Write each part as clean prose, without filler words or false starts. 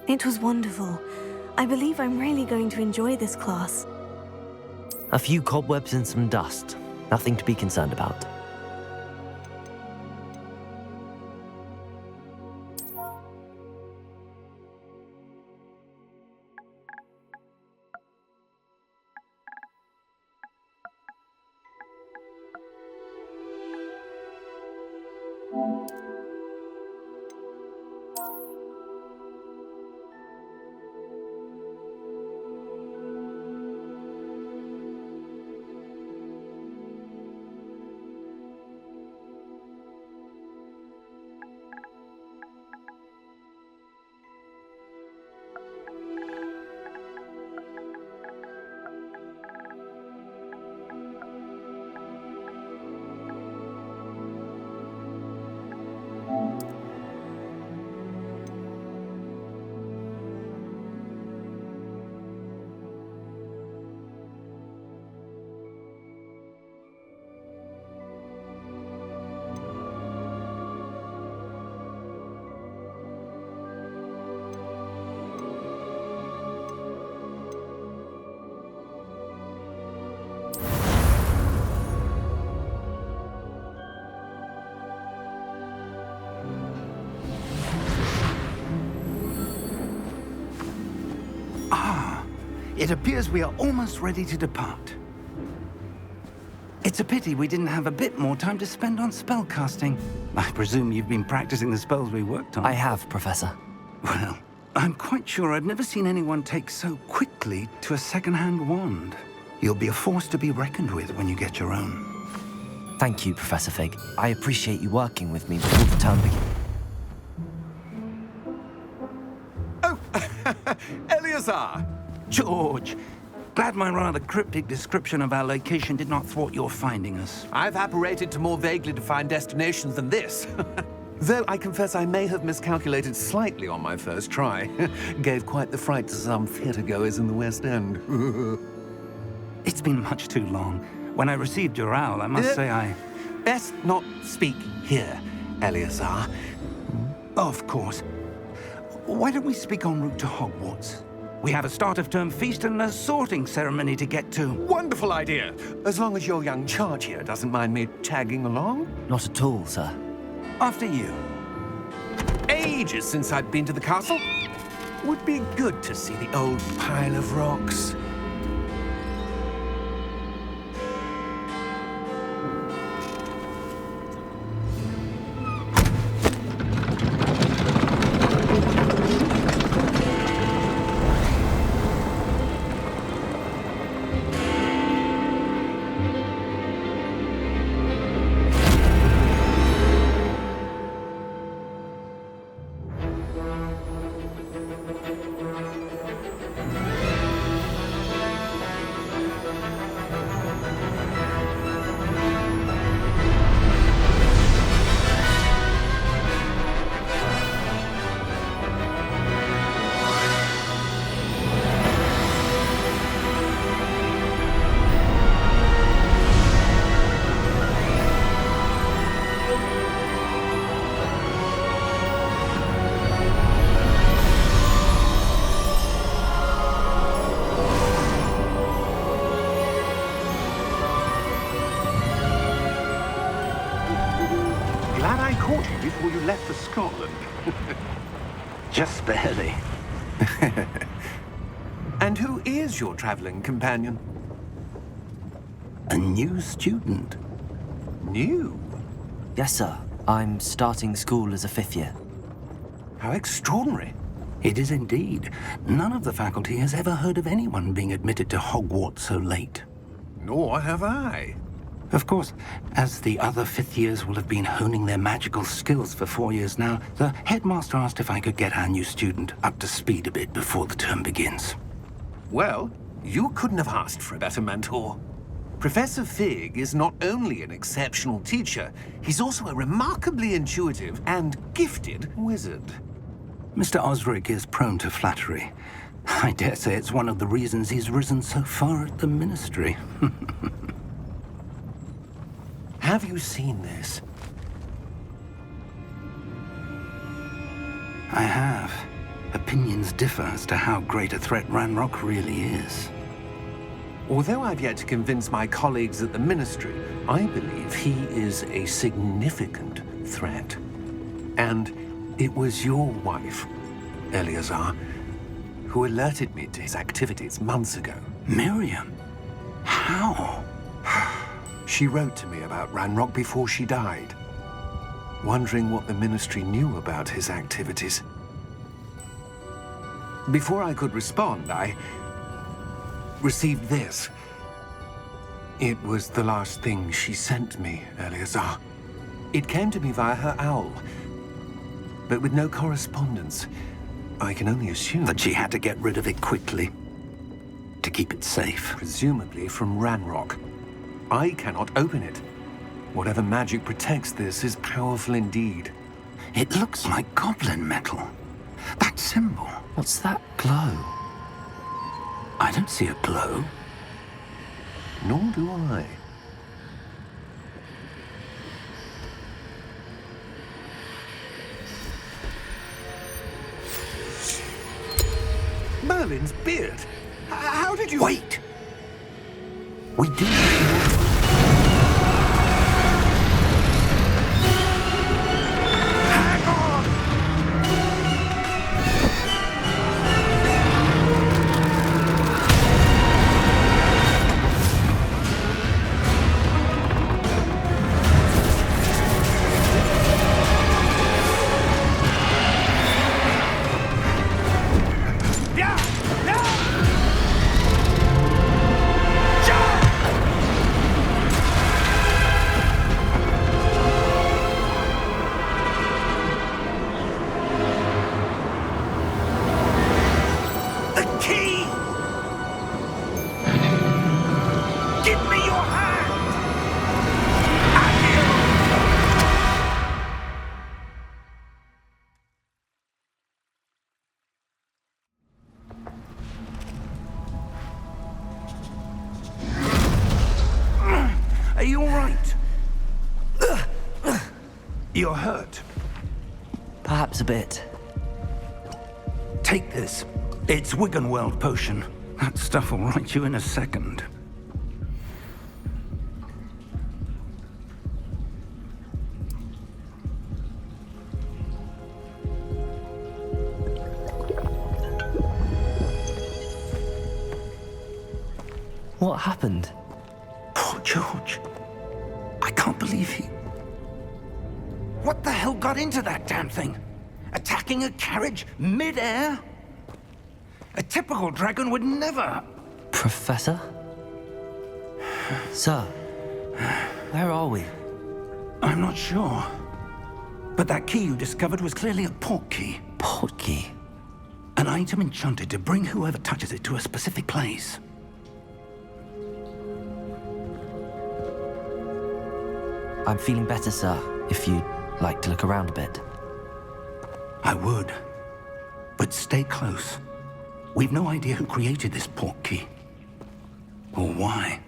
It was wonderful. I believe I'm really going to enjoy this class. A few cobwebs and some dust. Nothing to be concerned about. It appears we are almost ready to depart. It's a pity we didn't have a bit more time to spend on spellcasting. I presume you've been practicing the spells we worked on. I have, Professor. Well, I'm quite sure I've never seen anyone take so quickly to a second-hand wand. You'll be a force to be reckoned with when you get your own. Thank you, Professor Fig. I appreciate you working with me before the term begins. Oh, Eleazar! George, glad my rather cryptic description of our location did not thwart your finding us. I've apparated to more vaguely defined destinations than this. Though I confess I may have miscalculated slightly on my first try. Gave quite the fright to some theatre-goers in the West End. It's been much too long. When I received your owl, I must say I... Best not speak here, Eleazar. Of course. Why don't we speak en route to Hogwarts? We have a start-of-term feast and a sorting ceremony to get to. Wonderful idea! As long as your young charge here doesn't mind me tagging along. Not at all, sir. After you. Ages since I'd been to the castle. Would be good to see the old pile of rocks. Glad I caught you before you left for Scotland. Just barely. And who is your traveling companion? A new student. New? Yes, sir. I'm starting school as a 5th year. How extraordinary. It is indeed. None of the faculty has ever heard of anyone being admitted to Hogwarts so late. Nor have I. Of course, as the other 5th years will have been honing their magical skills for 4 years now, the headmaster asked if I could get our new student up to speed a bit before the term begins. Well, you couldn't have asked for a better mentor. Professor Fig is not only an exceptional teacher, he's also a remarkably intuitive and gifted wizard. Mr. Osric is prone to flattery. I dare say it's one of the reasons he's risen so far at the ministry. Have you seen this? I have. Opinions differ as to how great a threat Ranrock really is. Although I've yet to convince my colleagues at the Ministry, I believe he is a significant threat. And it was your wife, Eleazar, who alerted me to his activities months ago. Miriam? How? She wrote to me about Ranrock before she died, wondering what the Ministry knew about his activities. Before I could respond, I received this. It was the last thing she sent me, Eleazar. It came to me via her owl, but with no correspondence. I can only assume That she had to get rid of it quickly, to keep it safe. presumably from Ranrock. I cannot open it. Whatever magic protects this is powerful indeed. It looks like goblin metal. That symbol. What's that glow? I don't see a glow. Nor do I. Merlin's beard? How did you... Wait! We do. Hang on! Yeah! Yeah! The key! Give me your hand! Are you all right? You're hurt. Perhaps a bit. Take this. It's Wiggenweld potion. That stuff will right you in a second. What happened? Poor George. I can't believe he... What the hell got into that damn thing? Attacking a carriage mid-air? A typical dragon would never... Professor? Sir, where are we? I'm not sure. But that key you discovered was clearly a port key. Port key? An item enchanted to bring whoever touches it to a specific place. I'm feeling better, sir, if you'd like to look around a bit. I would. But stay close. We've no idea who created this port key. Or why.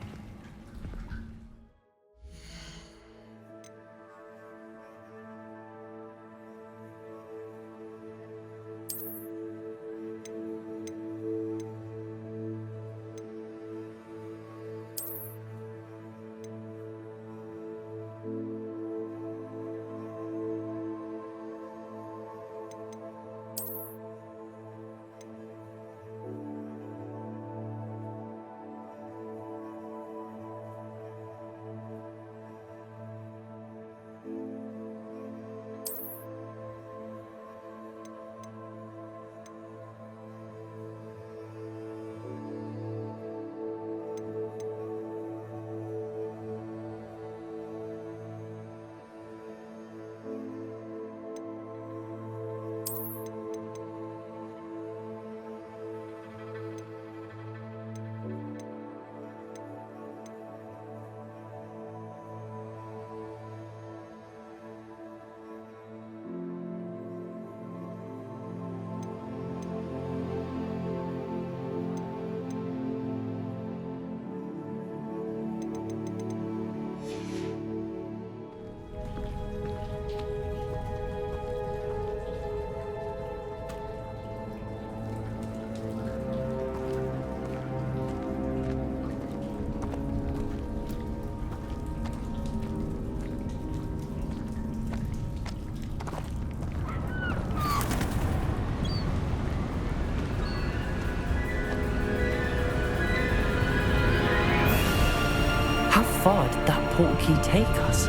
portkey take us?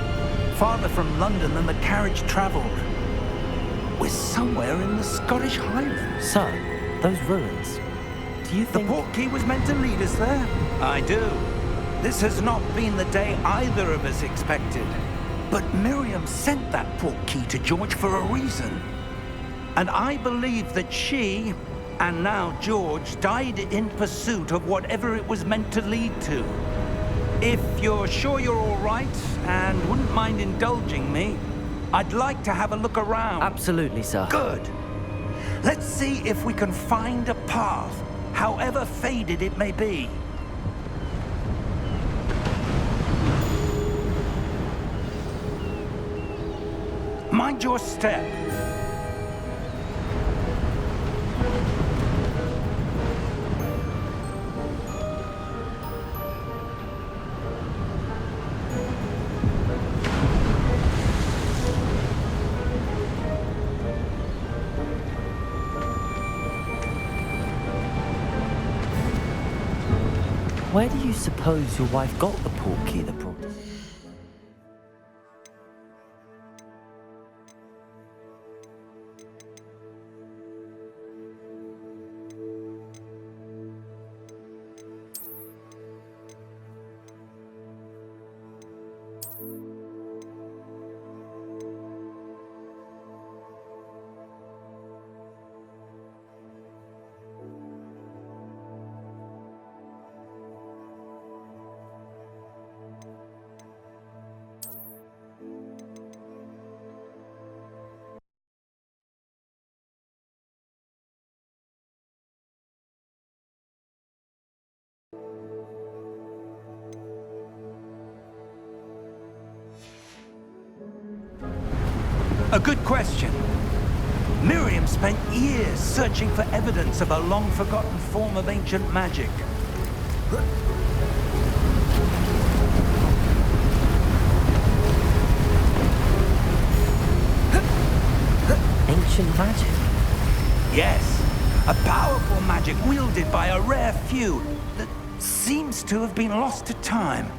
Farther from London than the carriage travelled. We're somewhere in the Scottish Highlands. Sir, those ruins. Do you The think... portkey was meant to lead us there? I do. This has not been the day either of us expected. But Miriam sent that portkey to George for a reason. And I believe that she, and now George, died in pursuit of whatever it was meant to lead to. If you're sure you're all right, and wouldn't mind indulging me, I'd like to have a look around. Absolutely, sir. Good. Let's see if we can find a path, however faded it may be. Mind your step. Where do you suppose your wife got the portkey that brought us? A good question. Miriam spent years searching for evidence of a long-forgotten form of ancient magic. Ancient magic? Yes, a powerful magic wielded by a rare few that seems to have been lost to time.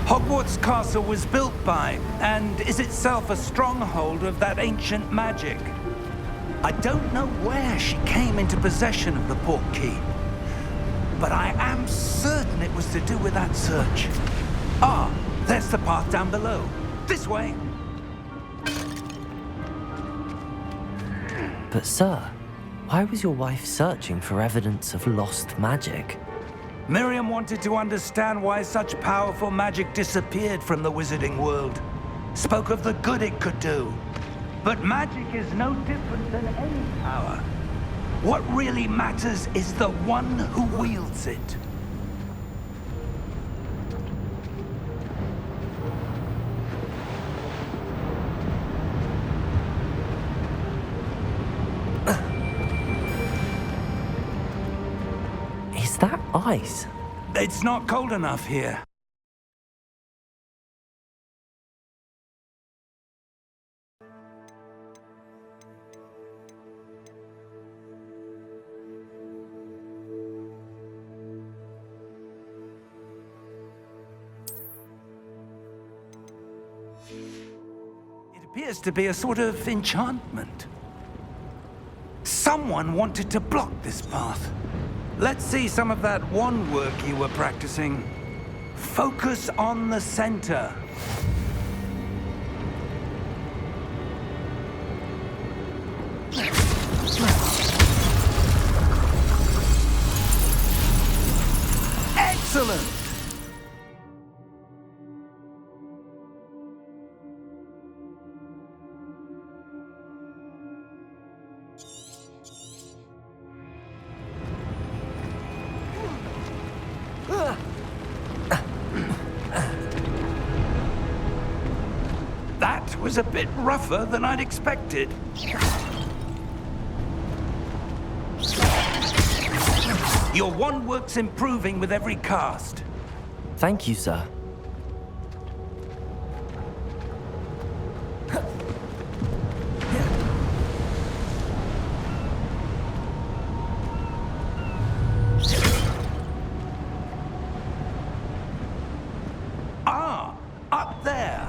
Hogwarts Castle was built by, and is itself a stronghold of that ancient magic. I don't know where she came into possession of the portkey, but I am certain it was to do with that search. Ah, there's the path down below. This way. But sir, why was your wife searching for evidence of lost magic? Miriam wanted to understand why such powerful magic disappeared from the wizarding world. Spoke of the good it could do. But magic is no different than any power. What really matters is the one who wields it. Is that ice? It's not cold enough here. It appears to be a sort of enchantment. Someone wanted to block this path. Let's see some of that wand work you were practicing. Focus on the center. Excellent! was a bit rougher than I'd expected. Your wand work's improving with every cast. Thank you, sir. Ah, up there.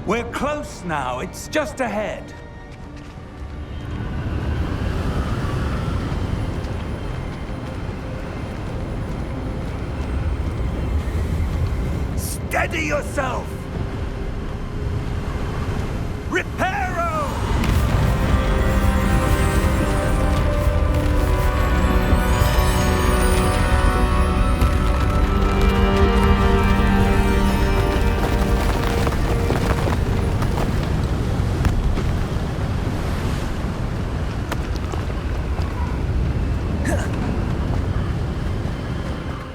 We're close now. It's just ahead. Steady yourself! Reparo!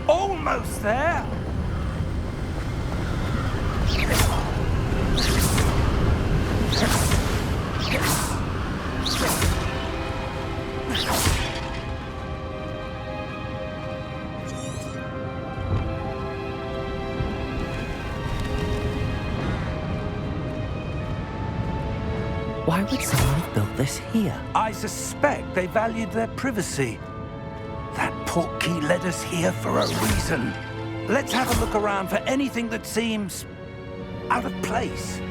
Almost there! Why would someone have built this here? I suspect they valued their privacy. That portkey led us here for a reason. Let's have a look around for anything that seems out of place.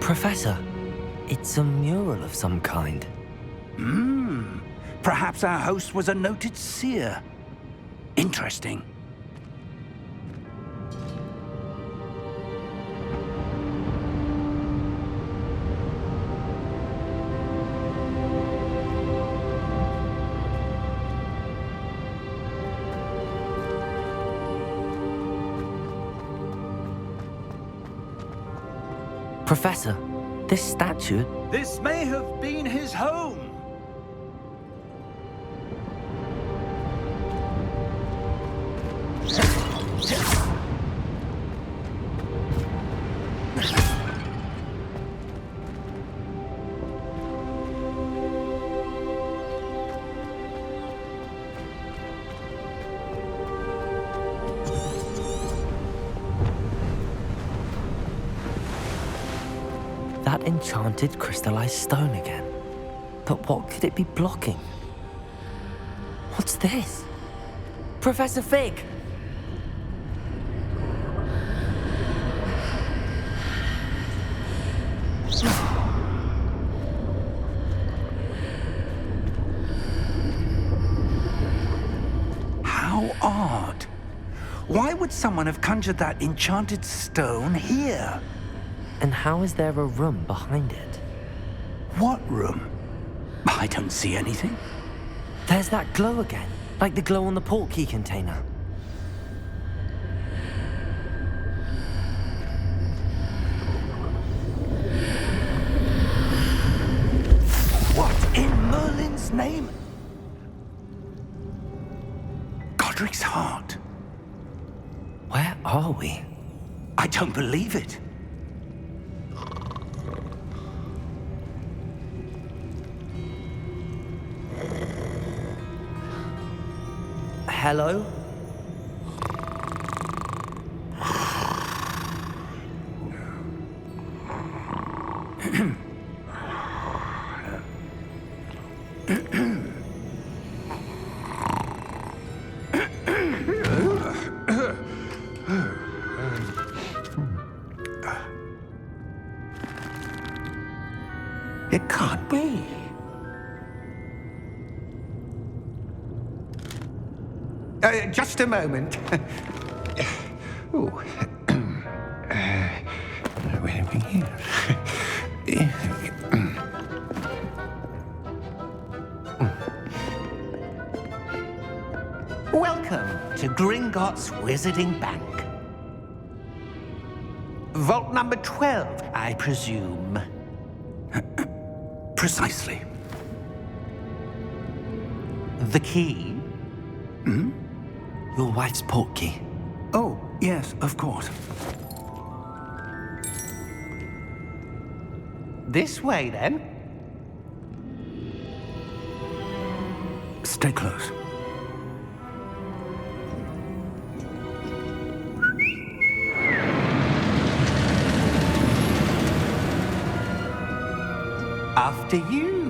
Professor, it's a mural of some kind. Perhaps our host was a noted seer. Interesting. Professor, this statue... This may have been his home. That enchanted crystallized stone again. But what could it be blocking? What's this? Professor Fig! How odd. Why would someone have conjured that enchanted stone here? And how is there a room behind it? What room? I don't see anything. There's that glow again, like the glow on the portkey container. What in Merlin's name? Godric's heart. Where are we? I don't believe it. Hello? It can't be. Just a moment. Ooh. Wait a minute. Welcome to Gringotts Wizarding Bank. Vault number 12, I presume. Precisely. The key? Your wife's portkey. Oh, yes, of course. This way, then. Stay close. After you.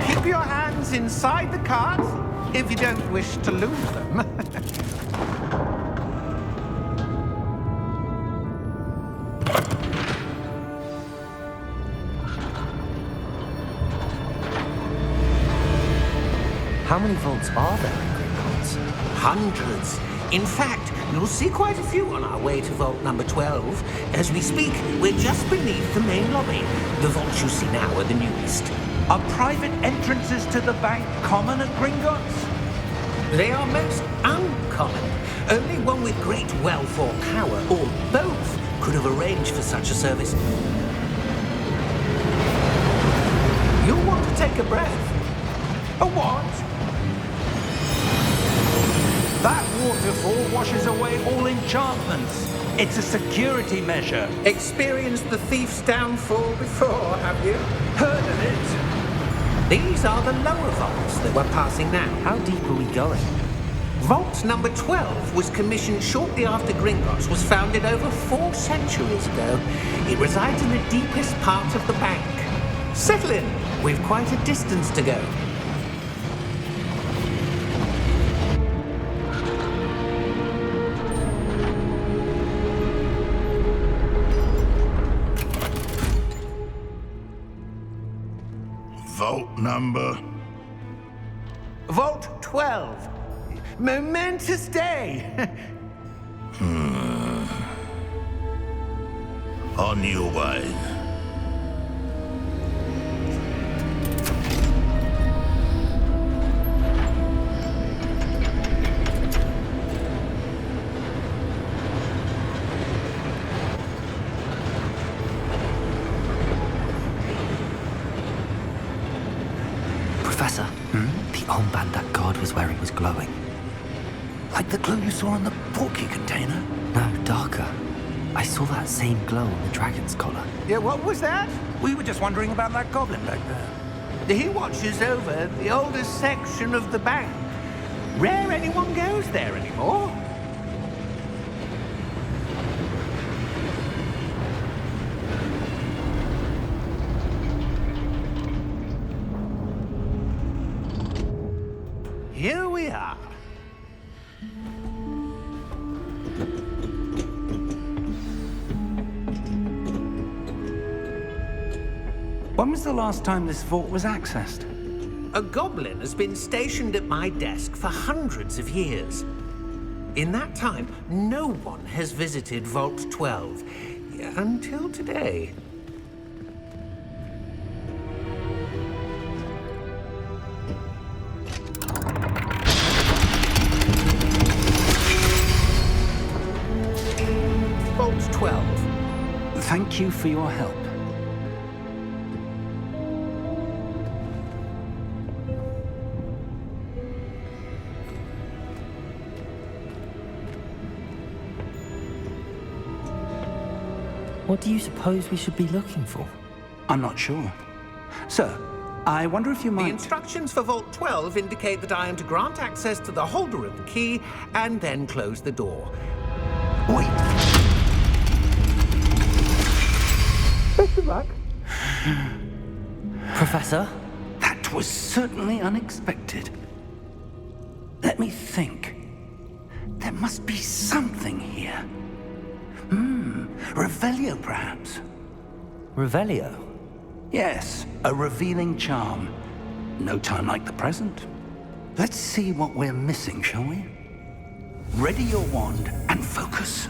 Keep your hands inside the cart if you don't wish to lose them. How many vaults are there in Gringotts? Hundreds. In fact, you'll see quite a few on our way to vault number 12. As we speak, we're just beneath the main lobby. The vaults you see now are the newest. Are private entrances to the bank common at Gringotts? They are most uncommon. Only one with great wealth or power, or both, could have arranged for such a service. You'll want to take a breath. A what? That waterfall washes away all enchantments. It's a security measure. Experienced the thief's downfall before, have you? Heard of it? These are the lower vaults that we're passing now. How deep are we going? Vault number 12 was commissioned shortly after Gringotts was founded over 4 centuries ago. It resides in the deepest part of the bank. Settle in. We've quite a distance to go. Vault number? Vault 12. Momentous day. On your way. Professor, the armband that guard was wearing was glowing. Like the glow you saw on the portkey container? No, darker. I saw that same glow on the dragon's collar. Yeah, what was that? We were just wondering about that goblin back there. He watches over the oldest section of the bank. Rare anyone goes there anymore. Here we are. When was the last time this vault was accessed? A goblin has been stationed at my desk for hundreds of years. In that time, no one has visited Vault 12 until today. Vault 12. Thank you for your help. What do you suppose we should be looking for? I'm not sure. Sir, I wonder if you The might... instructions for Vault 12 indicate that I am to grant access to the holder of the key and then close the door. Wait. Professor? That was certainly unexpected. Let me think. There must be something here. Revelio, perhaps. Revelio? Yes, a revealing charm. No time like the present. Let's see what we're missing, shall we? Ready your wand and focus.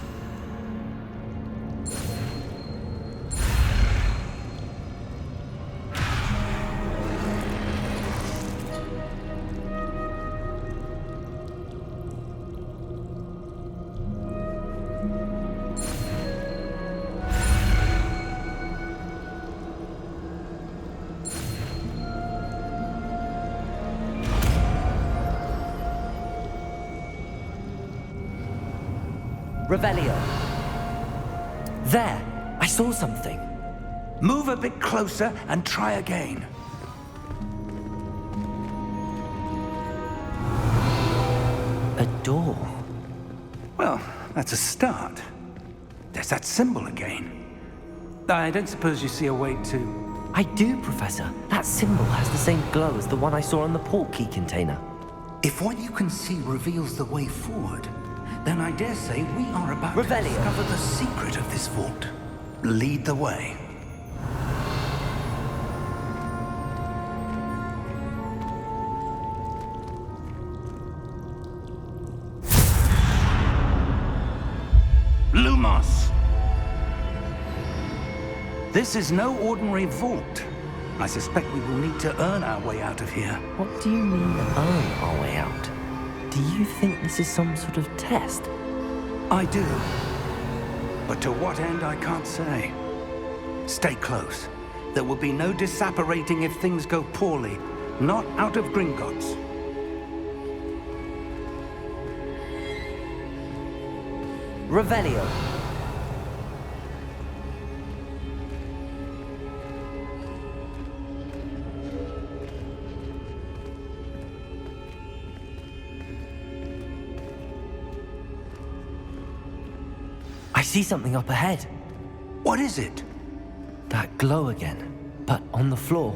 Revelio. There! I saw something. Move a bit closer and try again. A door. Well, that's a start. There's that symbol again. I don't suppose you see a way to... I do, Professor. That symbol has the same glow as the one I saw on the port key container. If what you can see reveals the way forward, then I dare say we are about to Revelio. discover the secret of this vault. Lead the way. Lumos! This is no ordinary vault. I suspect we will need to earn our way out of here. What do you mean, earn our way out? Do you think this is some sort of test? I do. But to what end, I can't say. Stay close. There will be no disapparating if things go poorly. Not out of Gringotts. Revelio. I see something up ahead. What is it? That glow again, but on the floor.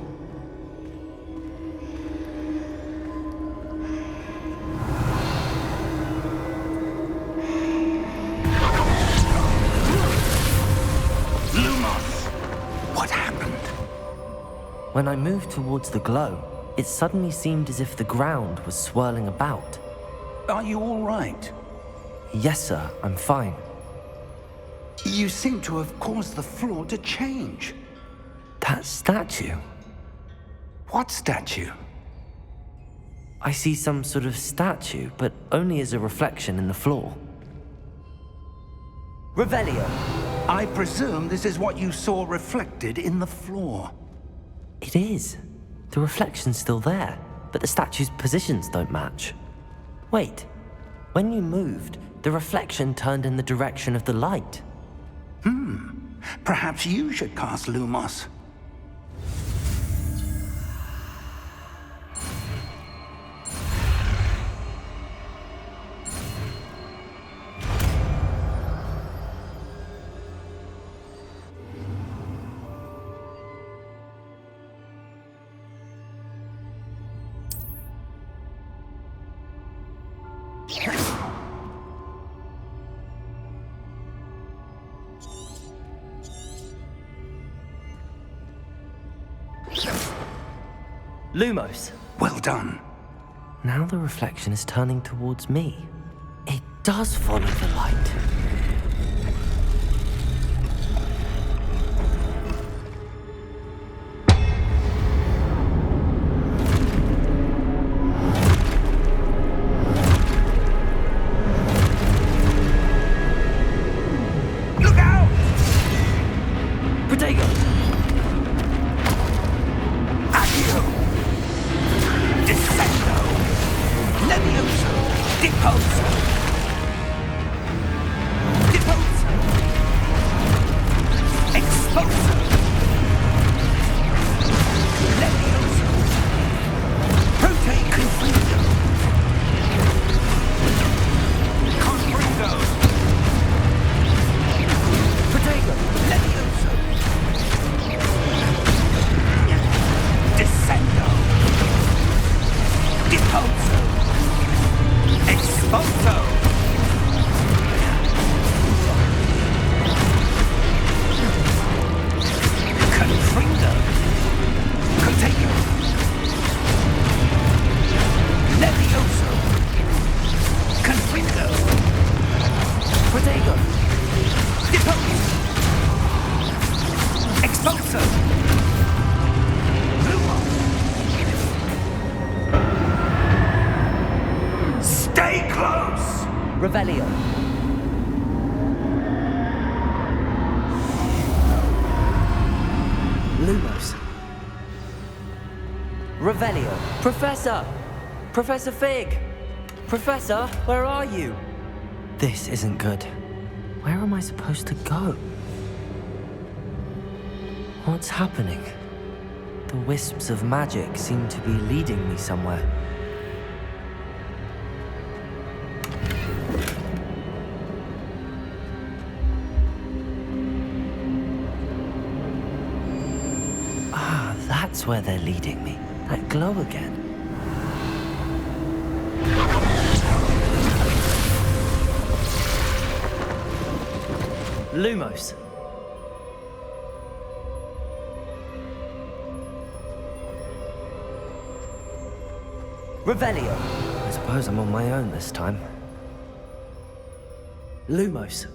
Lumos! What happened? When I moved towards the glow, it suddenly seemed as if the ground was swirling about. Are you all right? Yes, sir, I'm fine. You seem to have caused the floor to change. That statue? What statue? I see some sort of statue, but only as a reflection in the floor. Revelio! I presume this is what you saw reflected in the floor. It is. The reflection's still there, but the statue's positions don't match. Wait, when you moved, the reflection turned in the direction of the light. Perhaps you should cast Lumos. Lumos! Well done. Now the reflection is turning towards me. It does follow the light. Look out! Diagon! Accio! Descendo! Levioso! Deposo! Revelio. Lumos. Revelio. Professor! Professor Fig! Professor, where are you? This isn't good. Where am I supposed to go? What's happening? The wisps of magic seem to be leading me somewhere. Ah, that's where they're leading me. That glow again. Lumos. Revelio. I suppose I'm on my own this time. Lumos.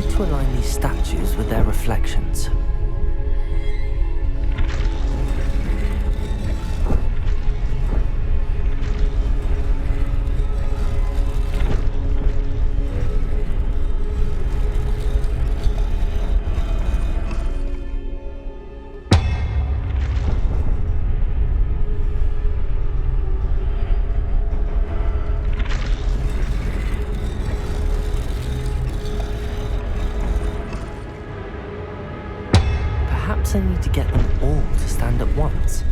To align these statues with their reflections. Perhaps I need to get them all to stand at once.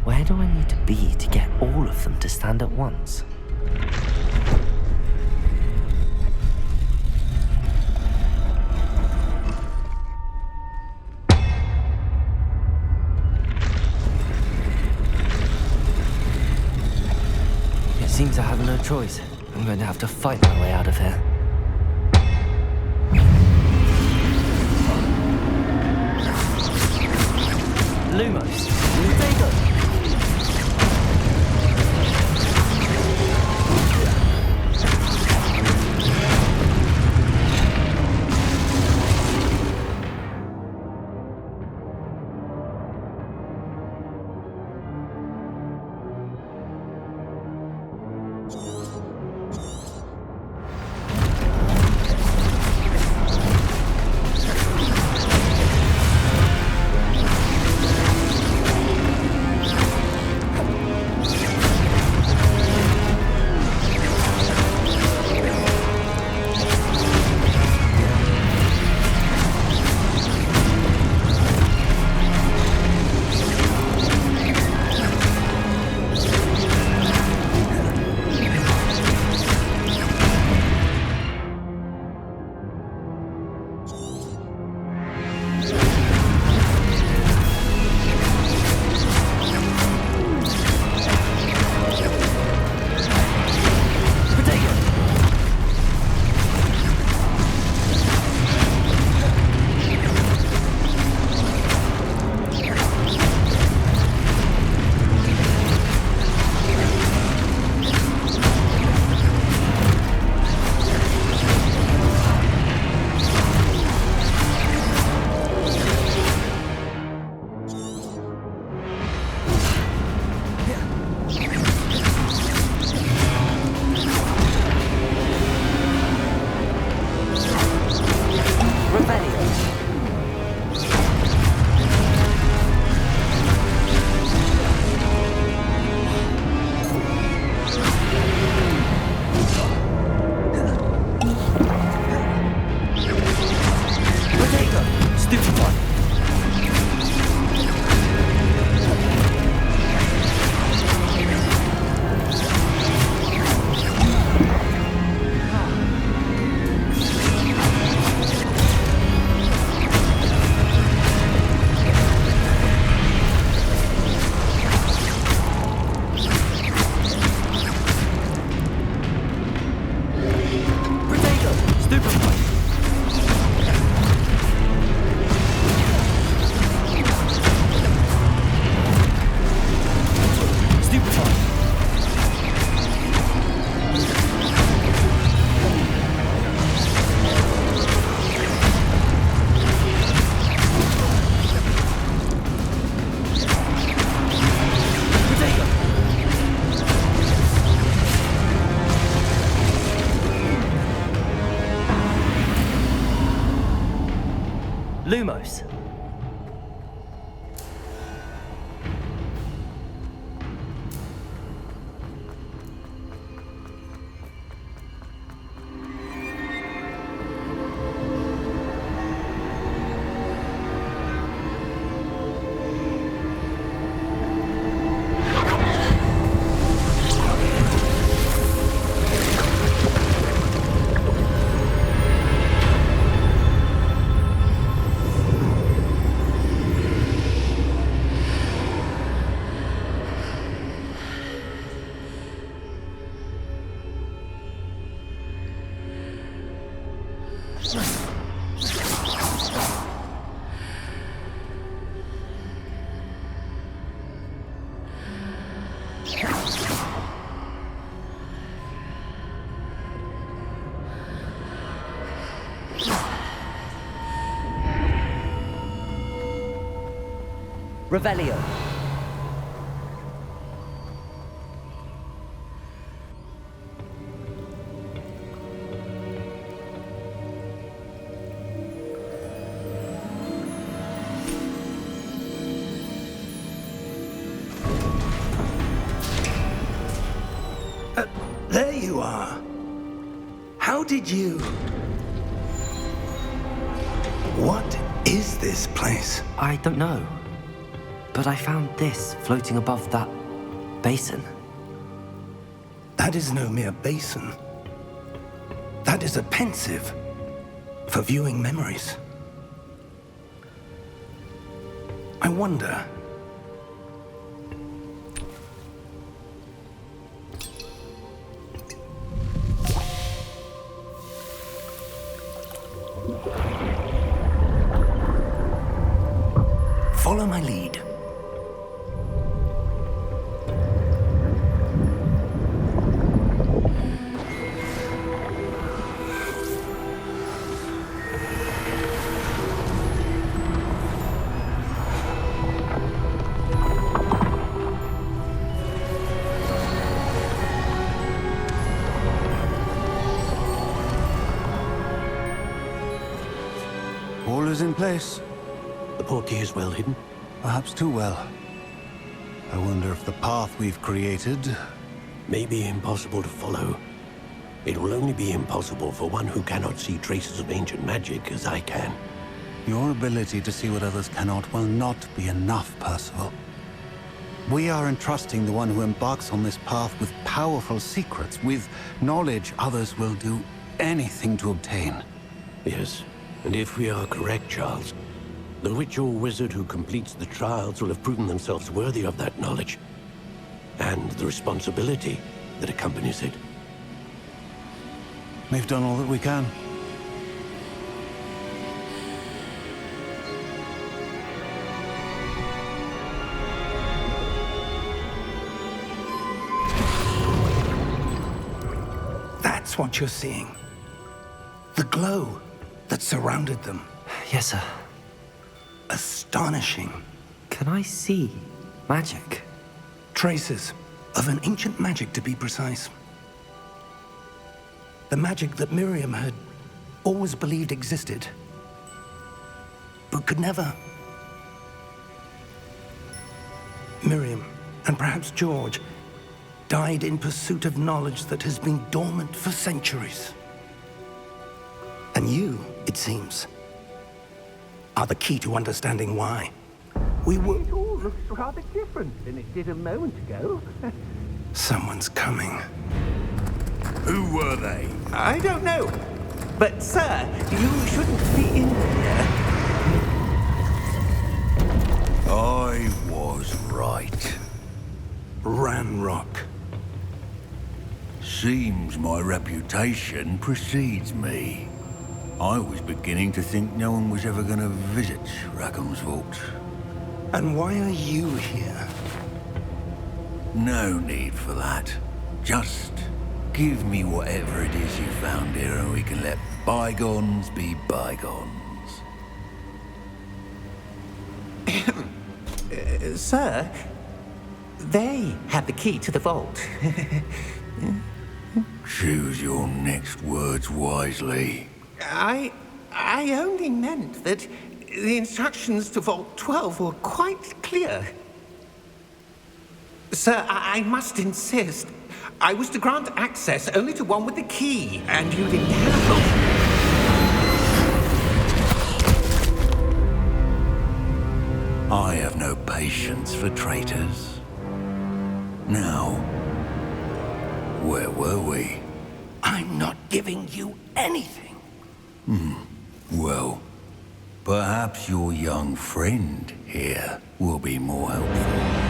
Where do I need to be to get all of them to stand at once? It seems I have no choice. I'm going to have to fight my way out of here. Lumos, Diagon. Lumos. Revelio. There you are. How did you... What is this place? I don't know. But I found this floating above that basin. That is no mere basin. That is a pensive for viewing memories. I wonder... Follow my lead. All is in place. The portkey is well hidden. Perhaps too well. I wonder if the path we've created... May be impossible to follow. It will only be impossible for one who cannot see traces of ancient magic as I can. Your ability to see what others cannot will not be enough, Percival. We are entrusting the one who embarks on this path with powerful secrets, with knowledge others will do anything to obtain. Yes, and if we are correct, Charles, the witch or wizard who completes the trials will have proven themselves worthy of that knowledge, and the responsibility that accompanies it. We've done all that we can. That's what you're seeing. The glow that surrounded them. Yes, sir. Astonishing. Can I see magic? Traces of an ancient magic, to be precise. The magic that Miriam had always believed existed, but could never. Miriam, and perhaps George, died in pursuit of knowledge that has been dormant for centuries. And you, it seems, are the key to understanding why. We were... It all looks rather different than it did a moment ago. Someone's coming. Who were they? I don't know. But, sir, you shouldn't be in here. I was right. Ranrock. Seems my reputation precedes me. I was beginning to think no one was ever going to visit Rackham's vault. And why are you here? No need for that. Just give me whatever it is you found here and we can let bygones be bygones. Sir, they have the key to the vault. Choose your next words wisely. I only meant that The instructions to Vault 12 were quite clear. Sir, I must insist. I was to grant access only to one with the key, and you didn't have. I have no patience for traitors. Now, where were we? I'm not giving you anything. Well, perhaps your young friend here will be more helpful.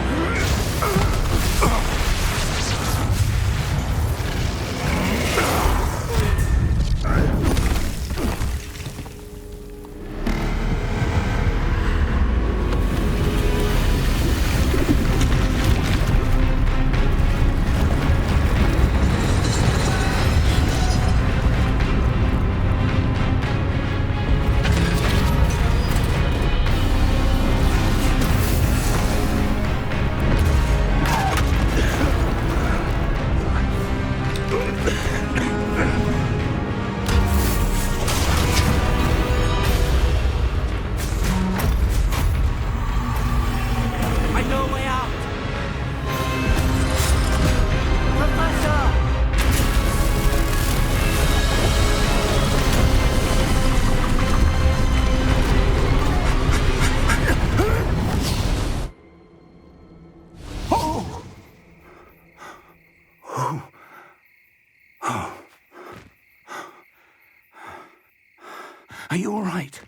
Are you all right?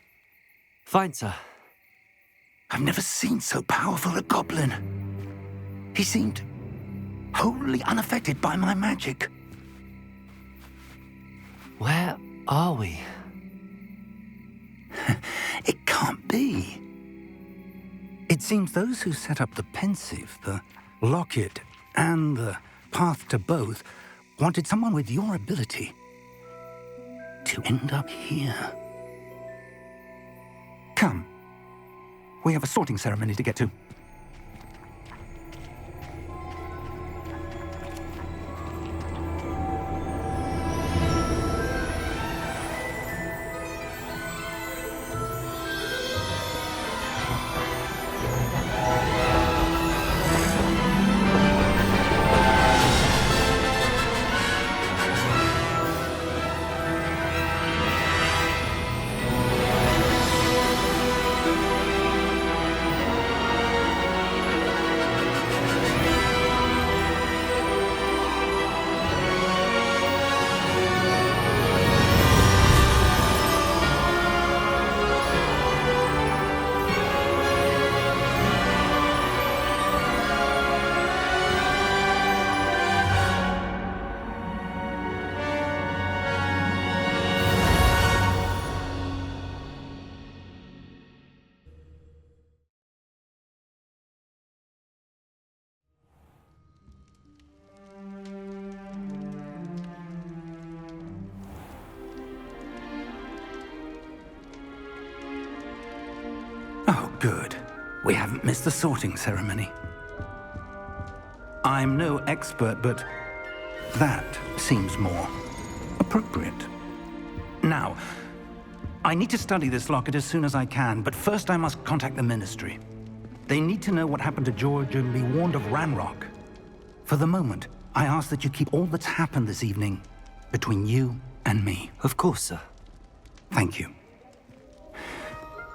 Fine, sir. I've never seen so powerful a goblin. He seemed wholly unaffected by my magic. Where are we? It can't be. It seems those who set up the pensive, the locket, and the path to both wanted someone with your ability to end up here. Come. We have a sorting ceremony to get to. Oh, good. We haven't missed the sorting ceremony. I'm no expert, but that seems more appropriate. Now, I need to study this locket as soon as I can, but first I must contact the Ministry. They need to know what happened to George and be warned of Ranrock. For the moment, I ask that you keep all that's happened this evening between you and me. Of course, sir. Thank you.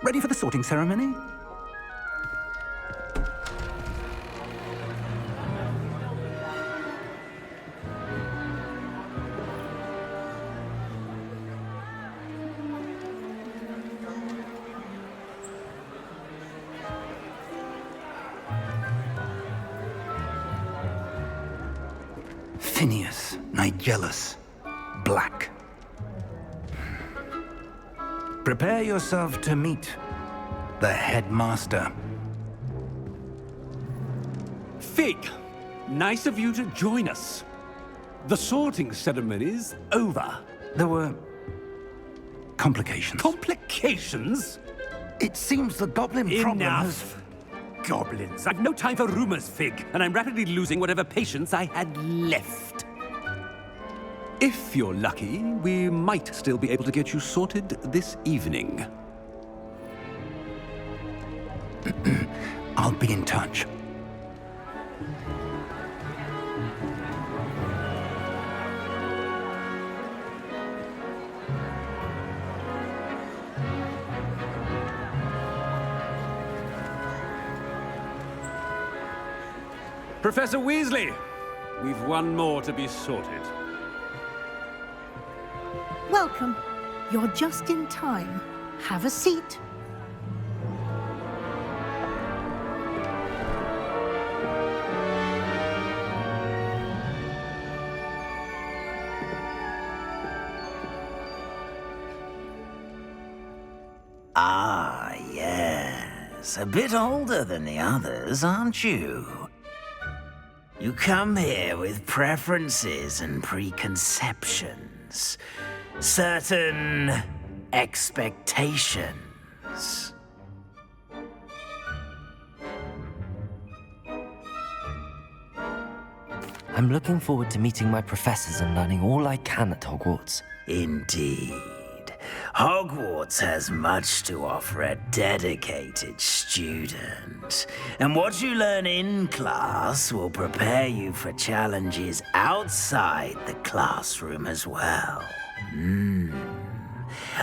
Ready for the sorting ceremony? Phineas, Nigellus, Black. Prepare yourself to meet the headmaster. Fig, nice of you to join us. The sorting ceremony's over. There were complications. Complications? It seems the goblin problem has... Enough! Goblins. I've no time for rumors, Fig, and I'm rapidly losing whatever patience I had left. If you're lucky, we might still be able to get you sorted this evening. I'll be in touch. Professor Weasley, we've one more to be sorted. Welcome. You're just in time. Have a seat. Ah, yes. A bit older than the others, aren't you? You come here with preferences and preconceptions. Certain expectations. I'm looking forward to meeting my professors and learning all I can at Hogwarts. Indeed. Hogwarts has much to offer a dedicated student. And what you learn in class will prepare you for challenges outside the classroom as well.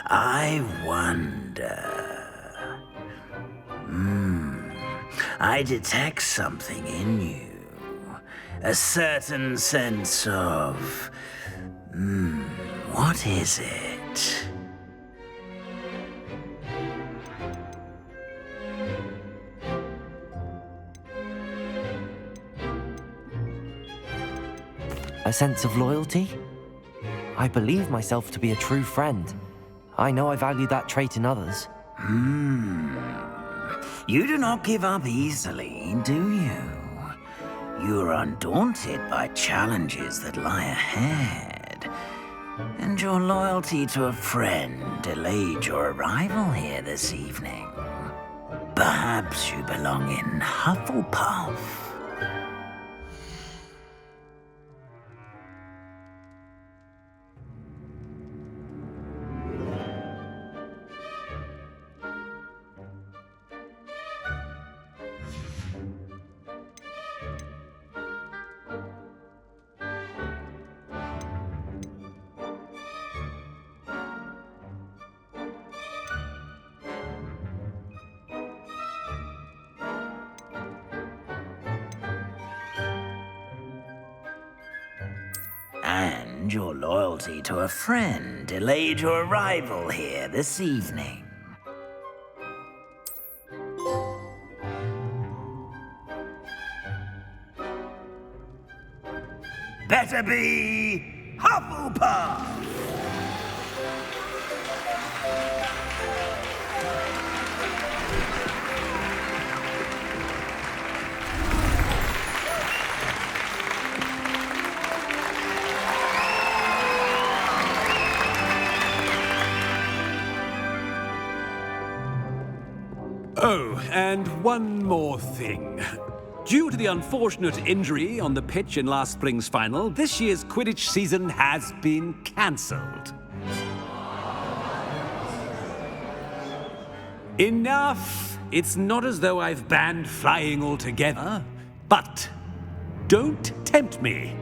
I wonder... I detect something in you. A certain sense of... what is it? A sense of loyalty? I believe myself to be a true friend. I know I value that trait in others. You do not give up easily, do you? You are undaunted by challenges that lie ahead. And your loyalty to a friend delayed your arrival here this evening. Perhaps you belong in Hufflepuff. And your loyalty to a friend delayed your arrival here this evening. Better be Hufflepuff! Oh, and one more thing. Due to the unfortunate injury on the pitch in last spring's final, this year's Quidditch season has been cancelled. Enough! It's not as though I've banned flying altogether. But don't tempt me.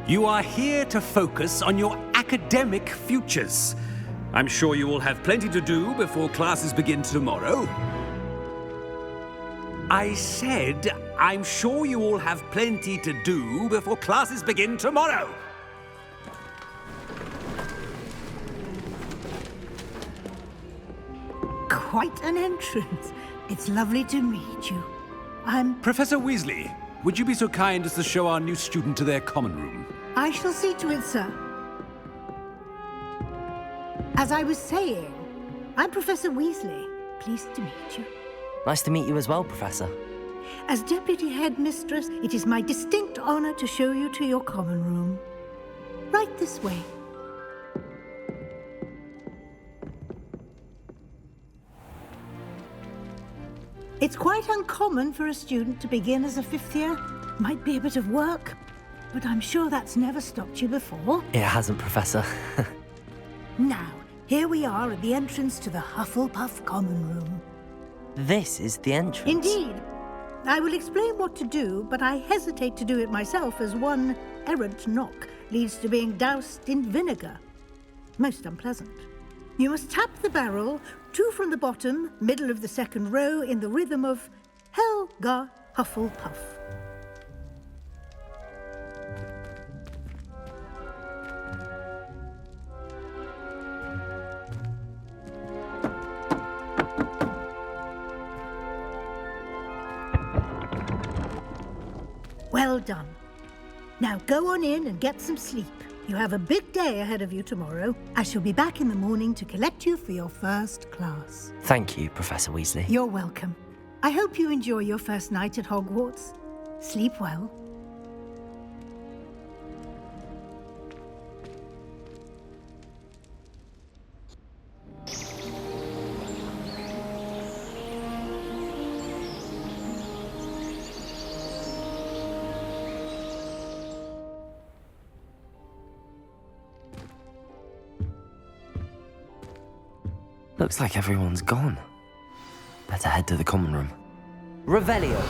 You are here to focus on your academic futures. I'm sure you will have plenty to do before classes begin tomorrow. I said, I'm sure you all have plenty to do before classes begin tomorrow. Quite an entrance. It's lovely to meet you. I'm... Professor Weasley, would you be so kind as to show our new student to their common room? I shall see to it, sir. As I was saying, I'm Professor Weasley. Pleased to meet you. Nice to meet you as well, Professor. As Deputy Headmistress, it is my distinct honor to show you to your common room. Right this way. It's quite uncommon for a student to begin as a fifth year. Might be a bit of work, but I'm sure that's never stopped you before. It hasn't, Professor. Now, here we are at the entrance to the Hufflepuff Common Room. This is the entrance. Indeed. I will explain what to do, but I hesitate to do it myself as one errant knock leads to being doused in vinegar. Most unpleasant. You must tap the barrel, 2 from the bottom, middle of the second row, in the rhythm of Helga Hufflepuff. Well done. Now go on in and get some sleep. You have a big day ahead of you tomorrow. I shall be back in the morning to collect you for your first class. Thank you, Professor Weasley. You're welcome. I hope you enjoy your first night at Hogwarts. Sleep well. Looks like everyone's gone. Better head to the common room. Revelio!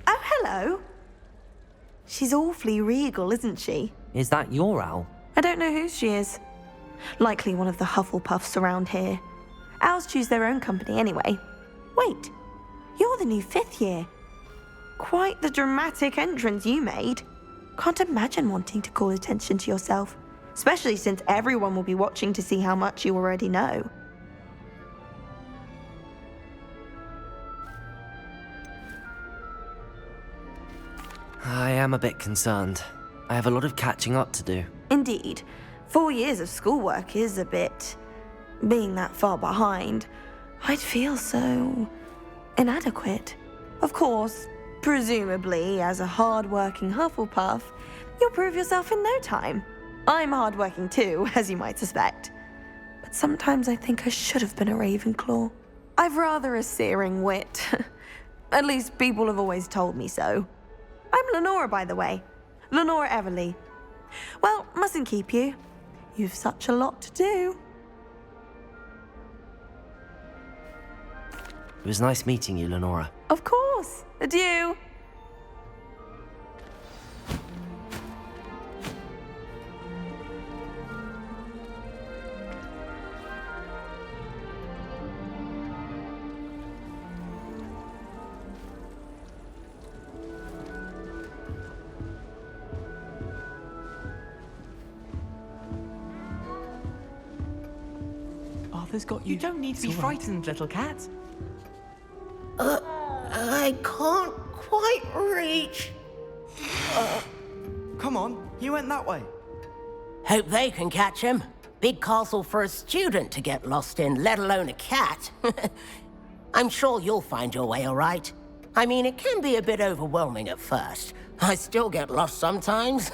Oh, hello. She's awfully regal, isn't she? Is that your owl? I don't know who she is. Likely one of the Hufflepuffs around here. Owls choose their own company anyway. Wait, you're the new 5th year. Quite the dramatic entrance you made. Can't imagine wanting to call attention to yourself, especially since everyone will be watching to see how much you already know. I am a bit concerned. I have a lot of catching up to do. Indeed. 4 years of schoolwork is a bit... Being that far behind, I'd feel so... inadequate. Of course, presumably, as a hard-working Hufflepuff, you'll prove yourself in no time. I'm hard-working too, as you might suspect. But sometimes I think I should have been a Ravenclaw. I've rather a searing wit. At least people have always told me so. I'm Lenora, by the way. Lenora Everly. Well, mustn't keep you. You've such a lot to do. It was nice meeting you, Lenora. Of course. Adieu. Arthur's got you. You don't need to be frightened, little cat. I can't quite reach. Come on, you went that way. Hope they can catch him. Big castle for a student to get lost in, let alone a cat. I'm sure you'll find your way all right. I mean, it can be a bit overwhelming at first. I still get lost sometimes.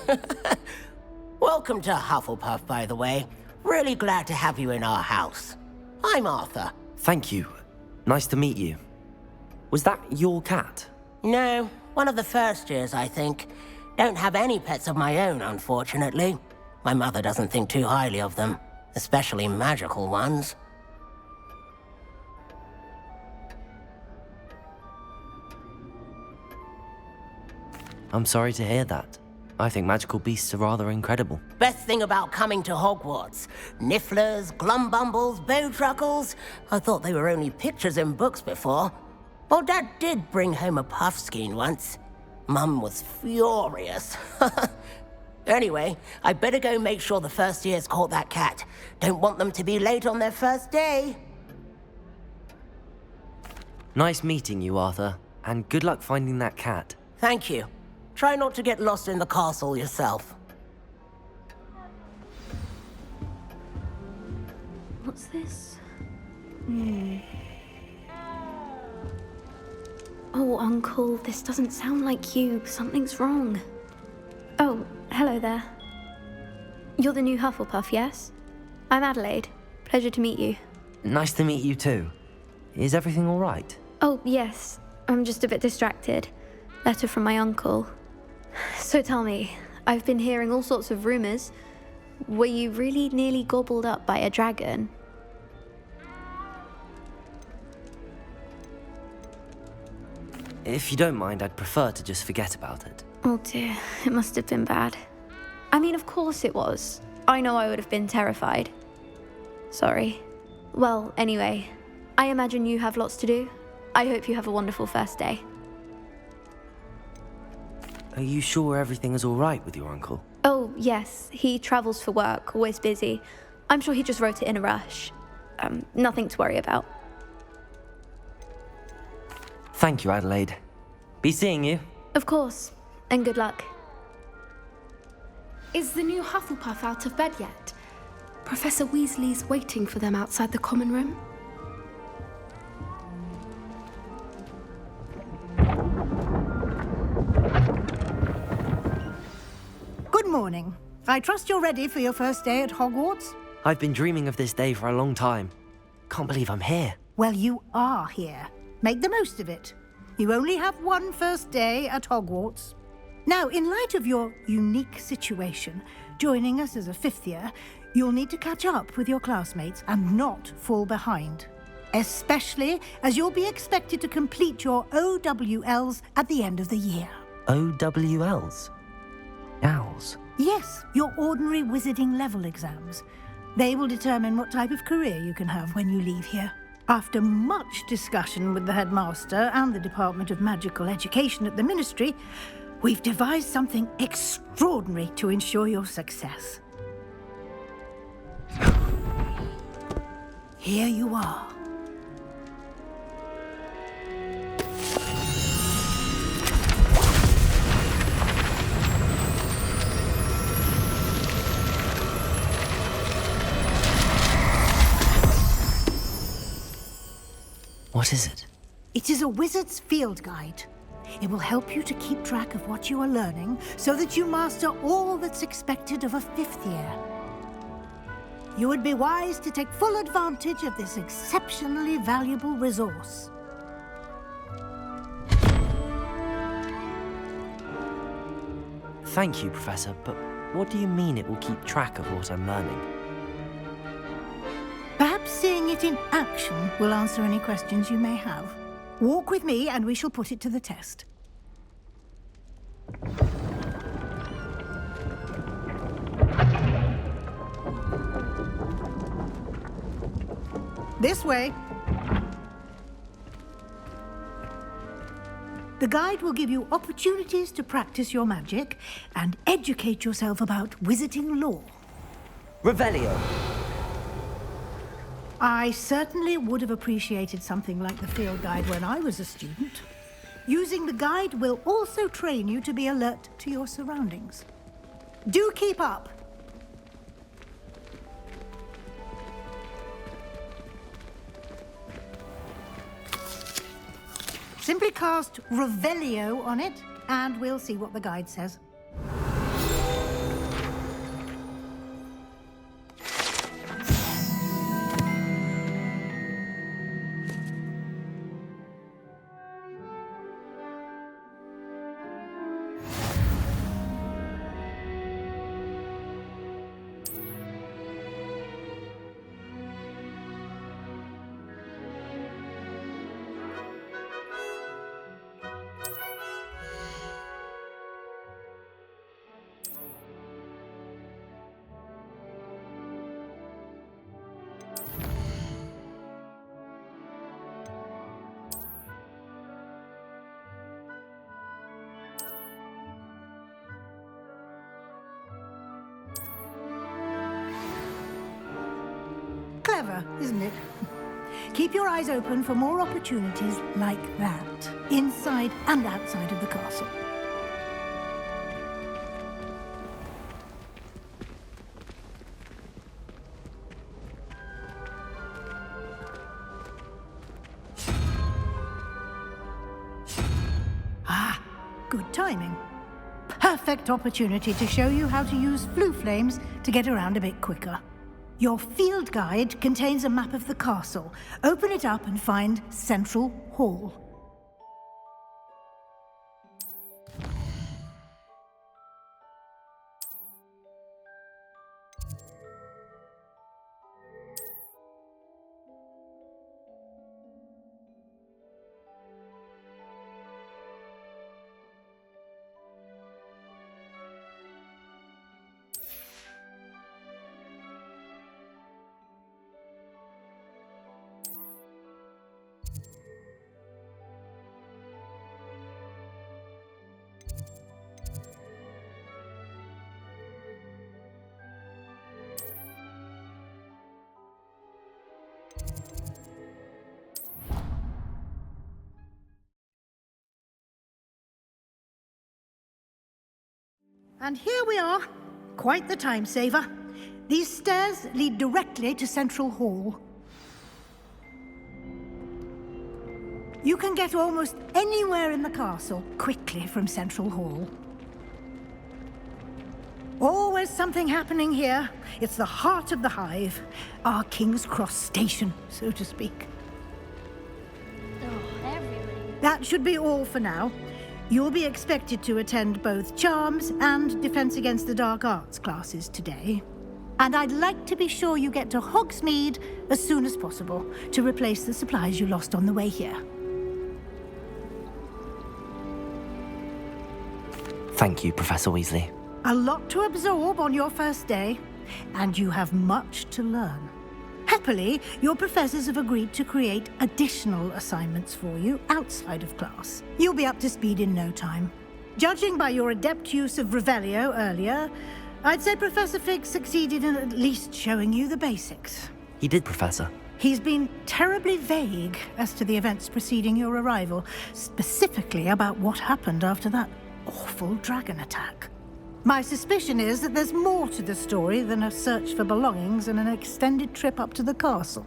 Welcome to Hufflepuff, by the way. Really glad to have you in our house. I'm Arthur. Thank you. Nice to meet you. Was that your cat? No, one of the first years, I think. Don't have any pets of my own, unfortunately. My mother doesn't think too highly of them, especially magical ones. I'm sorry to hear that. I think magical beasts are rather incredible. Best thing about coming to Hogwarts. Nifflers, glumbumbles, bowtruckles. I thought they were only pictures in books before. Well, Dad did bring home a puffskein once. Mum was furious. Anyway, I better go make sure the first years caught that cat. Don't want them to be late on their first day. Nice meeting you, Arthur. And good luck finding that cat. Thank you. Try not to get lost in the castle yourself. What's this? Oh, Uncle, this doesn't sound like you. Something's wrong. Oh, hello there. You're the new Hufflepuff, yes? I'm Adelaide. Pleasure to meet you. Nice to meet you too. Is everything all right? Oh, yes. I'm just a bit distracted. Letter from my uncle. So tell me, I've been hearing all sorts of rumors. Were you really nearly gobbled up by a dragon? If you don't mind, I'd prefer to just forget about it. Oh dear, it must have been bad. I mean, of course it was. I know I would have been terrified. Sorry. Well, anyway, I imagine you have lots to do. I hope you have a wonderful first day. Are you sure everything is all right with your uncle? Oh, yes. He travels for work, always busy. I'm sure he just wrote it in a rush. Nothing to worry about. Thank you, Adelaide. Be seeing you. Of course. And good luck. Is the new Hufflepuff out of bed yet? Professor Weasley's waiting for them outside the common room. Good morning. I trust you're ready for your first day at Hogwarts? I've been dreaming of this day for a long time. Can't believe I'm here. Well, you are here. Make the most of it. You only have one first day at Hogwarts. Now, in light of your unique situation, joining us as a fifth year, you'll need to catch up with your classmates and not fall behind. Especially as you'll be expected to complete your OWLs at the end of the year. OWLs? Owls? Yes, your ordinary wizarding level exams. They will determine what type of career you can have when you leave here. After much discussion with the headmaster and the Department of Magical Education at the Ministry, we've devised something extraordinary to ensure your success. Here you are. What is it? It is a wizard's field guide. It will help you to keep track of what you are learning so that you master all that's expected of a fifth year. You would be wise to take full advantage of this exceptionally valuable resource. Thank you, Professor, but what do you mean it will keep track of what I'm learning? Perhaps seeing it in action will answer any questions you may have. Walk with me and we shall put it to the test. This way. The guide will give you opportunities to practice your magic and educate yourself about wizarding lore. Revelio. I certainly would have appreciated something like the field guide when I was a student. Using the guide will also train you to be alert to your surroundings. Do keep up. Simply cast Revelio on it, and we'll see what the guide says. clever, isn't it? Keep your eyes open for more opportunities like that, inside and outside of the castle. Good timing. Perfect opportunity to show you how to use flue flames to get around a bit quicker. Your field guide contains a map of the castle. Open it up and find Central Hall. And here we are. Quite the time saver. These stairs lead directly to Central Hall. You can get almost anywhere in the castle quickly from Central Hall. Always something happening here. It's the heart of the Hive. Our King's Cross station, so to speak. Oh, everybody. That should be all for now. You'll be expected to attend both Charms and Defense Against the Dark Arts classes today. And I'd like to be sure you get to Hogsmeade as soon as possible to replace the supplies you lost on the way here. Thank you, Professor Weasley. A lot to absorb on your first day, and you have much to learn. Happily, your professors have agreed to create additional assignments for you outside of class. You'll be up to speed in no time. Judging by your adept use of Revelio earlier, I'd say Professor Fig succeeded in at least showing you the basics. He did, Professor. He's been terribly vague as to the events preceding your arrival, specifically about what happened after that awful dragon attack. My suspicion is that there's more to the story than a search for belongings and an extended trip up to the castle.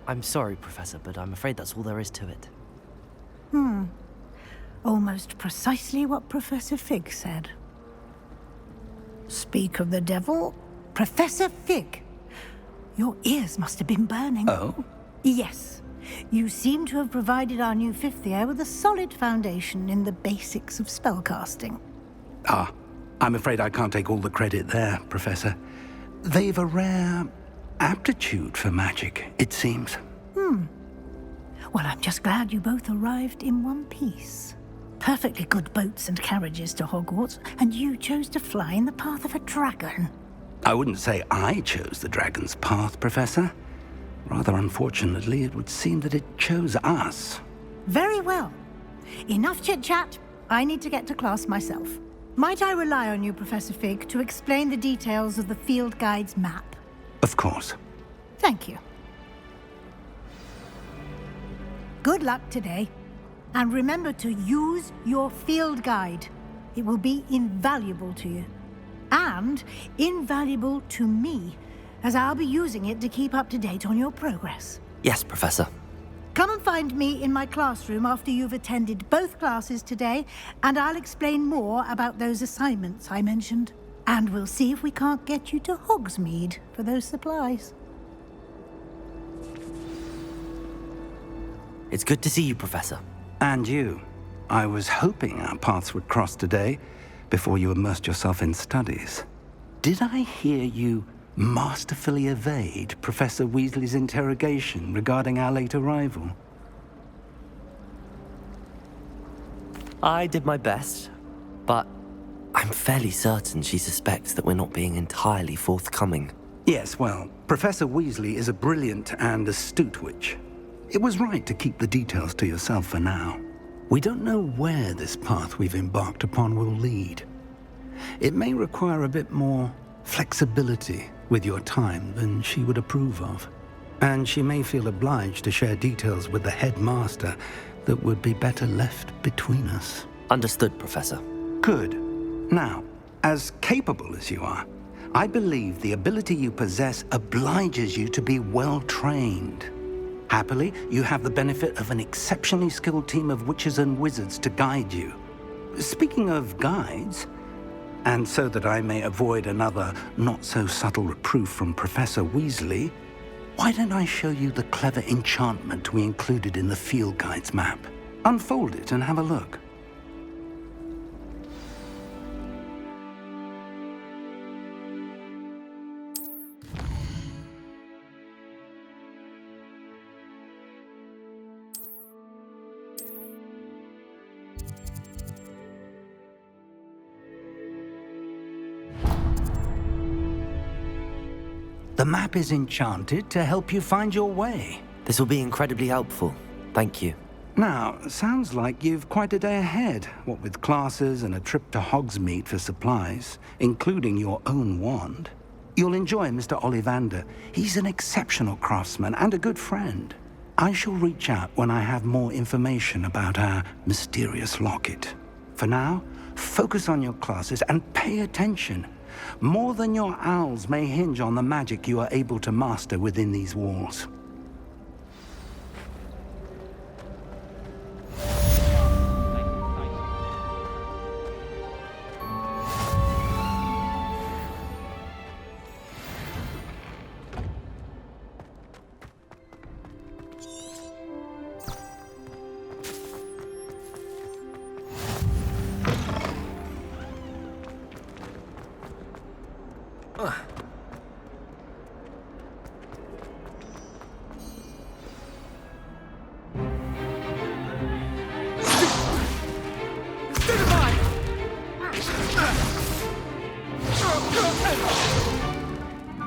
I'm sorry, Professor, but I'm afraid that's all there is to it. Almost precisely what Professor Fig said. Speak of the devil, Professor Fig. Your ears must have been burning. Oh? Yes. You seem to have provided our new fifth year with a solid foundation in the basics of spellcasting. I'm afraid I can't take all the credit there, Professor. They've a rare aptitude for magic, it seems. Well, I'm just glad you both arrived in one piece. Perfectly good boats and carriages to Hogwarts, and you chose to fly in the path of a dragon. I wouldn't say I chose the dragon's path, Professor. Rather unfortunately, it would seem that it chose us. Very well. Enough chit-chat. I need to get to class myself. Might I rely on you, Professor Fig, to explain the details of the field guide's map? Of course. Thank you. Good luck today. And remember to use your field guide. It will be invaluable to you. And invaluable to me, as I'll be using it to keep up to date on your progress. Yes, Professor. Come and find me in my classroom after you've attended both classes today, and I'll explain more about those assignments I mentioned. And we'll see if we can't get you to Hogsmeade for those supplies. It's good to see you, Professor. And you. I was hoping our paths would cross today, before you immersed yourself in studies. Did I hear you masterfully evade Professor Weasley's interrogation regarding our late arrival? I did my best, but I'm fairly certain she suspects that we're not being entirely forthcoming. Yes, well, Professor Weasley is a brilliant and astute witch. It was right to keep the details to yourself for now. We don't know where this path we've embarked upon will lead. It may require a bit more flexibility with your time than she would approve of. And she may feel obliged to share details with the headmaster that would be better left between us. Understood, Professor. Good. Now, as capable as you are, I believe the ability you possess obliges you to be well trained. Happily, you have the benefit of an exceptionally skilled team of witches and wizards to guide you. Speaking of guides, and so that I may avoid another not-so-subtle reproof from Professor Weasley, why don't I show you the clever enchantment we included in the field guide's map? Unfold it and have a look. The map is enchanted to help you find your way. This will be incredibly helpful. Thank you. Now, sounds like you've quite a day ahead, what with classes and a trip to Hogsmeade for supplies, including your own wand. You'll enjoy Mr. Ollivander. He's an exceptional craftsman and a good friend. I shall reach out when I have more information about our mysterious locket. For now, focus on your classes and pay attention. More than your owls may hinge on the magic you are able to master within these walls.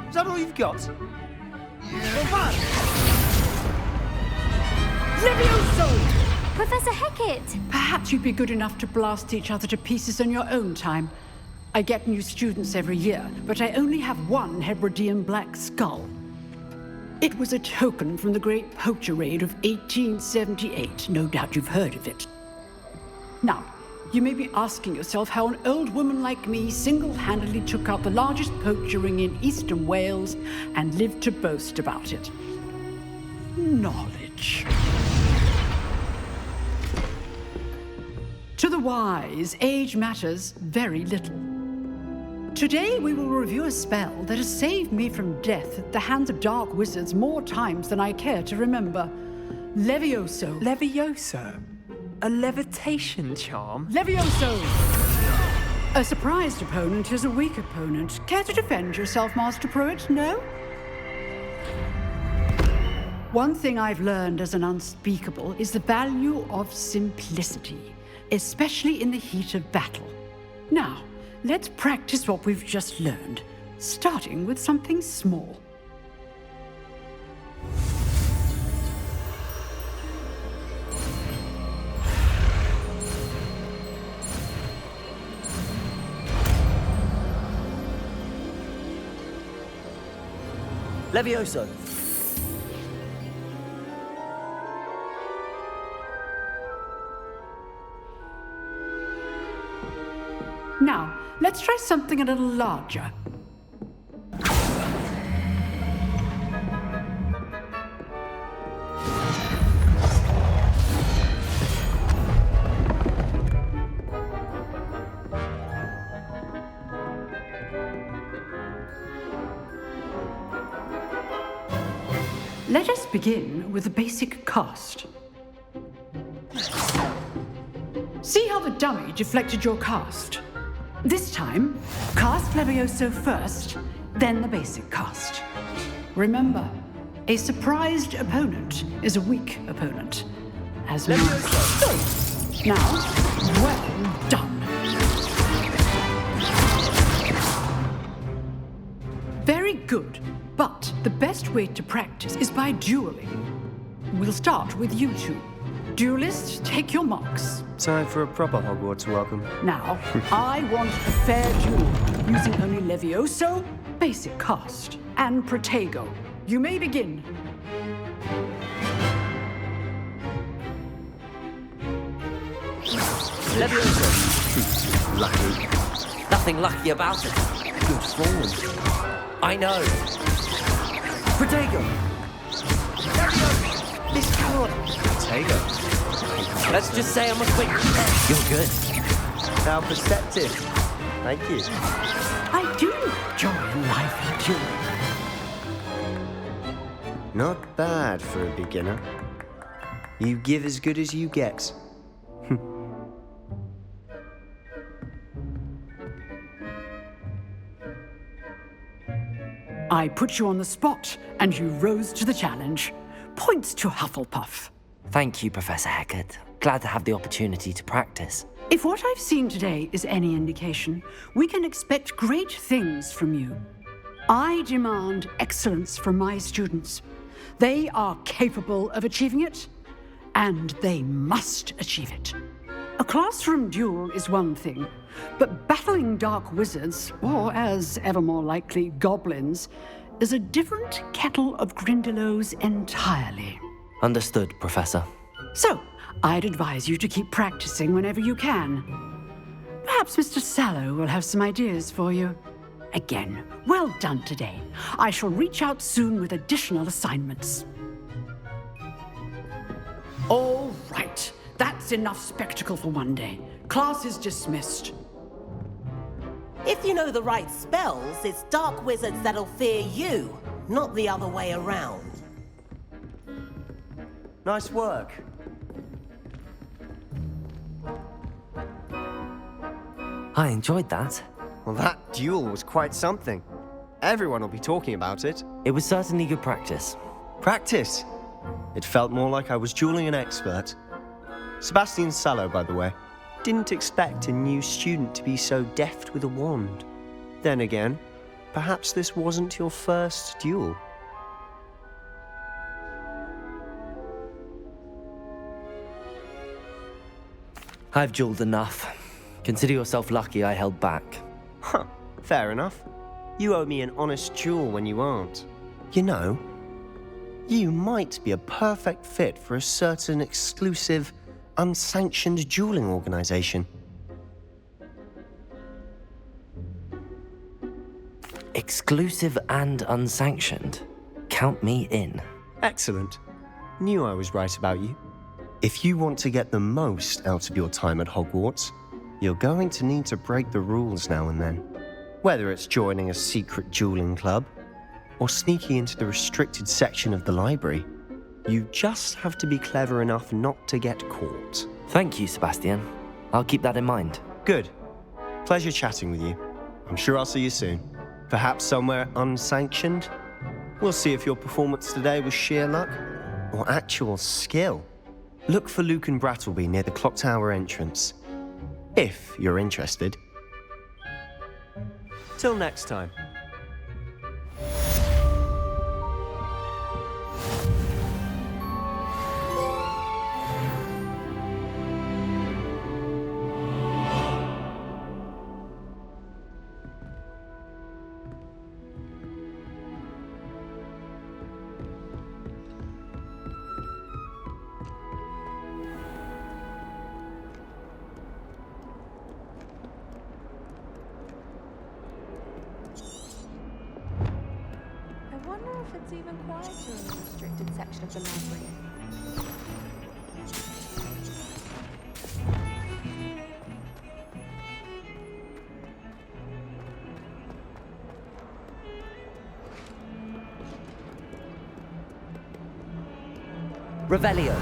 Is that all you've got? Levioso! Professor Hecat! Perhaps you'd be good enough to blast each other to pieces in your own time. I get new students every year, but I only have one Hebridean black skull. It was a token from the Great Poacher Raid of 1878. No doubt you've heard of it. Now, you may be asking yourself how an old woman like me single-handedly took out the largest poacher ring in eastern Wales and lived to boast about it. Knowledge. To the wise, age matters very little. Today we will review a spell that has saved me from death at the hands of dark wizards more times than I care to remember. Levioso. Levioso? A levitation charm? Levioso! A surprised opponent is a weak opponent. Care to defend yourself, Master Pruitt? No? One thing I've learned as an unspeakable is the value of simplicity, especially in the heat of battle. Now, let's practice what we've just learned, starting with something small. Levioso. Now, let's try something a little larger. Let us begin with the basic cast. See how the dummy deflected your cast? This time, cast Levioso first, then the basic cast. Remember, a surprised opponent is a weak opponent. As Levioso. Now, well done. Very good, but the best way to practice is by dueling. We'll start with you two. Duelists, take your marks. Time for a proper Hogwarts welcome. Now, I want a fair duel, using only Levioso, basic cast, and Protego. You may begin. Levioso. Lucky. Nothing lucky about it. Good form. I know. Protego! Levioso! This card! Protego. Let's just say I'm a quick... You're good. How perceptive. Thank you. I do enjoy lively dueling. Not bad for a beginner. You give as good as you get. I put you on the spot, and you rose to the challenge. Points to Hufflepuff. Thank you, Professor Hecat. Glad to have the opportunity to practice. If what I've seen today is any indication, we can expect great things from you. I demand excellence from my students. They are capable of achieving it, and they must achieve it. A classroom duel is one thing, but battling dark wizards, or as ever more likely, goblins, is a different kettle of Grindylows entirely. Understood, Professor. So, I'd advise you to keep practicing whenever you can. Perhaps Mr. Sallow will have some ideas for you. Again, well done today. I shall reach out soon with additional assignments. All right. That's enough spectacle for one day. Class is dismissed. If you know the right spells, it's dark wizards that'll fear you, not the other way around. Nice work. I enjoyed that. Well, that duel was quite something. Everyone will be talking about it. It was certainly good practice. Practice? It felt more like I was dueling an expert. Sebastian Sallow, by the way. Didn't expect a new student to be so deft with a wand. Then again, perhaps this wasn't your first duel. I've dueled enough. Consider yourself lucky I held back. Huh, fair enough. You owe me an honest duel when you aren't. You know, you might be a perfect fit for a certain exclusive, unsanctioned dueling organization. Exclusive and unsanctioned? Count me in. Excellent. Knew I was right about you. If you want to get the most out of your time at Hogwarts, you're going to need to break the rules now and then. Whether it's joining a secret dueling club, or sneaking into the restricted section of the library, you just have to be clever enough not to get caught. Thank you, Sebastian. I'll keep that in mind. Good. Pleasure chatting with you. I'm sure I'll see you soon. Perhaps somewhere unsanctioned? We'll see if your performance today was sheer luck or actual skill. Look for Luke and Brattleby near the clock tower entrance, if you're interested. Till next time. It's even quieter in the restricted section of the library. Revelio.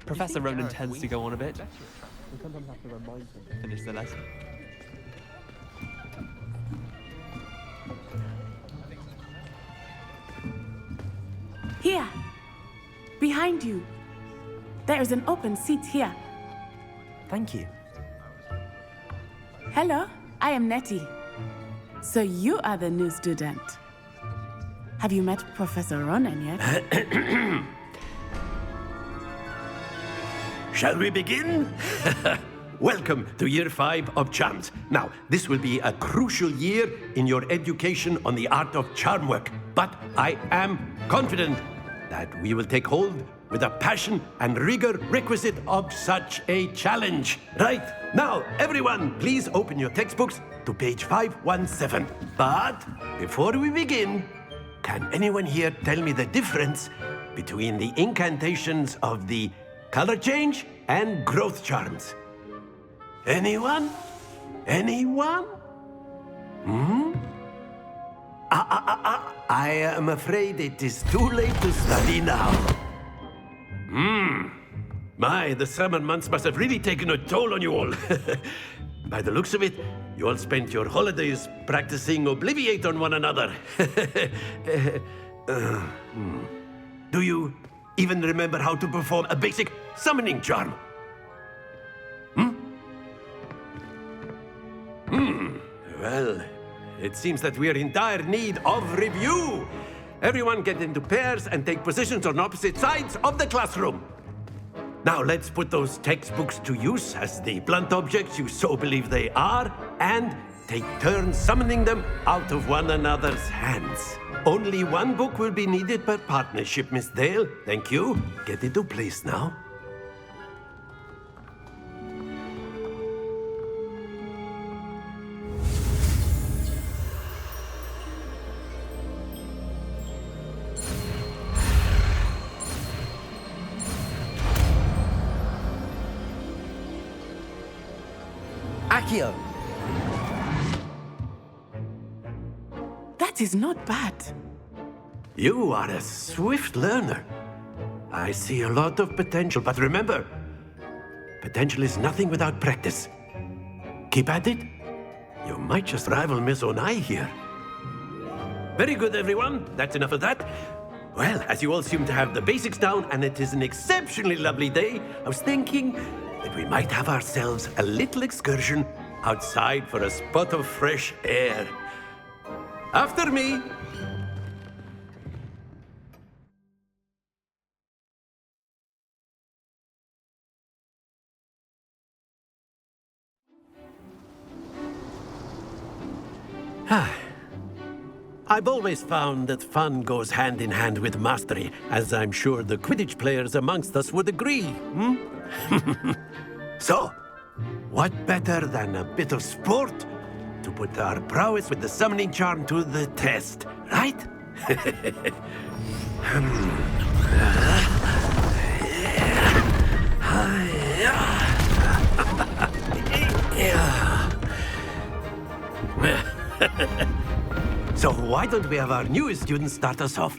Professor Ronan tends to go on a bit. We sometimes have to remind him to finish the lesson. Here. Behind you. There is an open seat here. Thank you. Hello, I am Nettie. So you are the new student. Have you met Professor Ronan yet? Shall we begin? Welcome to Year 5 of Charms. Now, this will be a crucial year in your education on the art of charm work. But I am confident that we will take hold with the passion and rigor requisite of such a challenge. Right, now, everyone, please open your textbooks to page 517. But before we begin, can anyone here tell me the difference between the incantations of the color change and growth charms? Anyone? Anyone? I am afraid it is too late to study now. My, the summer months must have really taken a toll on you all. By the looks of it, you all spent your holidays practicing Obliviate on one another. Do you even remember how to perform a basic summoning charm? Well, it seems that we are in dire need of review. Everyone get into pairs and take positions on opposite sides of the classroom. Now let's put those textbooks to use as the blunt objects you so believe they are, and take turns summoning them out of one another's hands. Only one book will be needed per partnership, Miss Dale. Thank you. Get into place now. Accio! That is not bad. You are a swift learner. I see a lot of potential, but remember, potential is nothing without practice. Keep at it. You might just rival Miss Onai here. Very good, everyone. That's enough of that. Well, as you all seem to have the basics down, and it is an exceptionally lovely day, I was thinking that we might have ourselves a little excursion outside for a spot of fresh air. After me. I've always found that fun goes hand in hand with mastery, as I'm sure the Quidditch players amongst us would agree. So, what better than a bit of sport to put our prowess with the summoning charm to the test, right? So why don't we have our newest student start us off?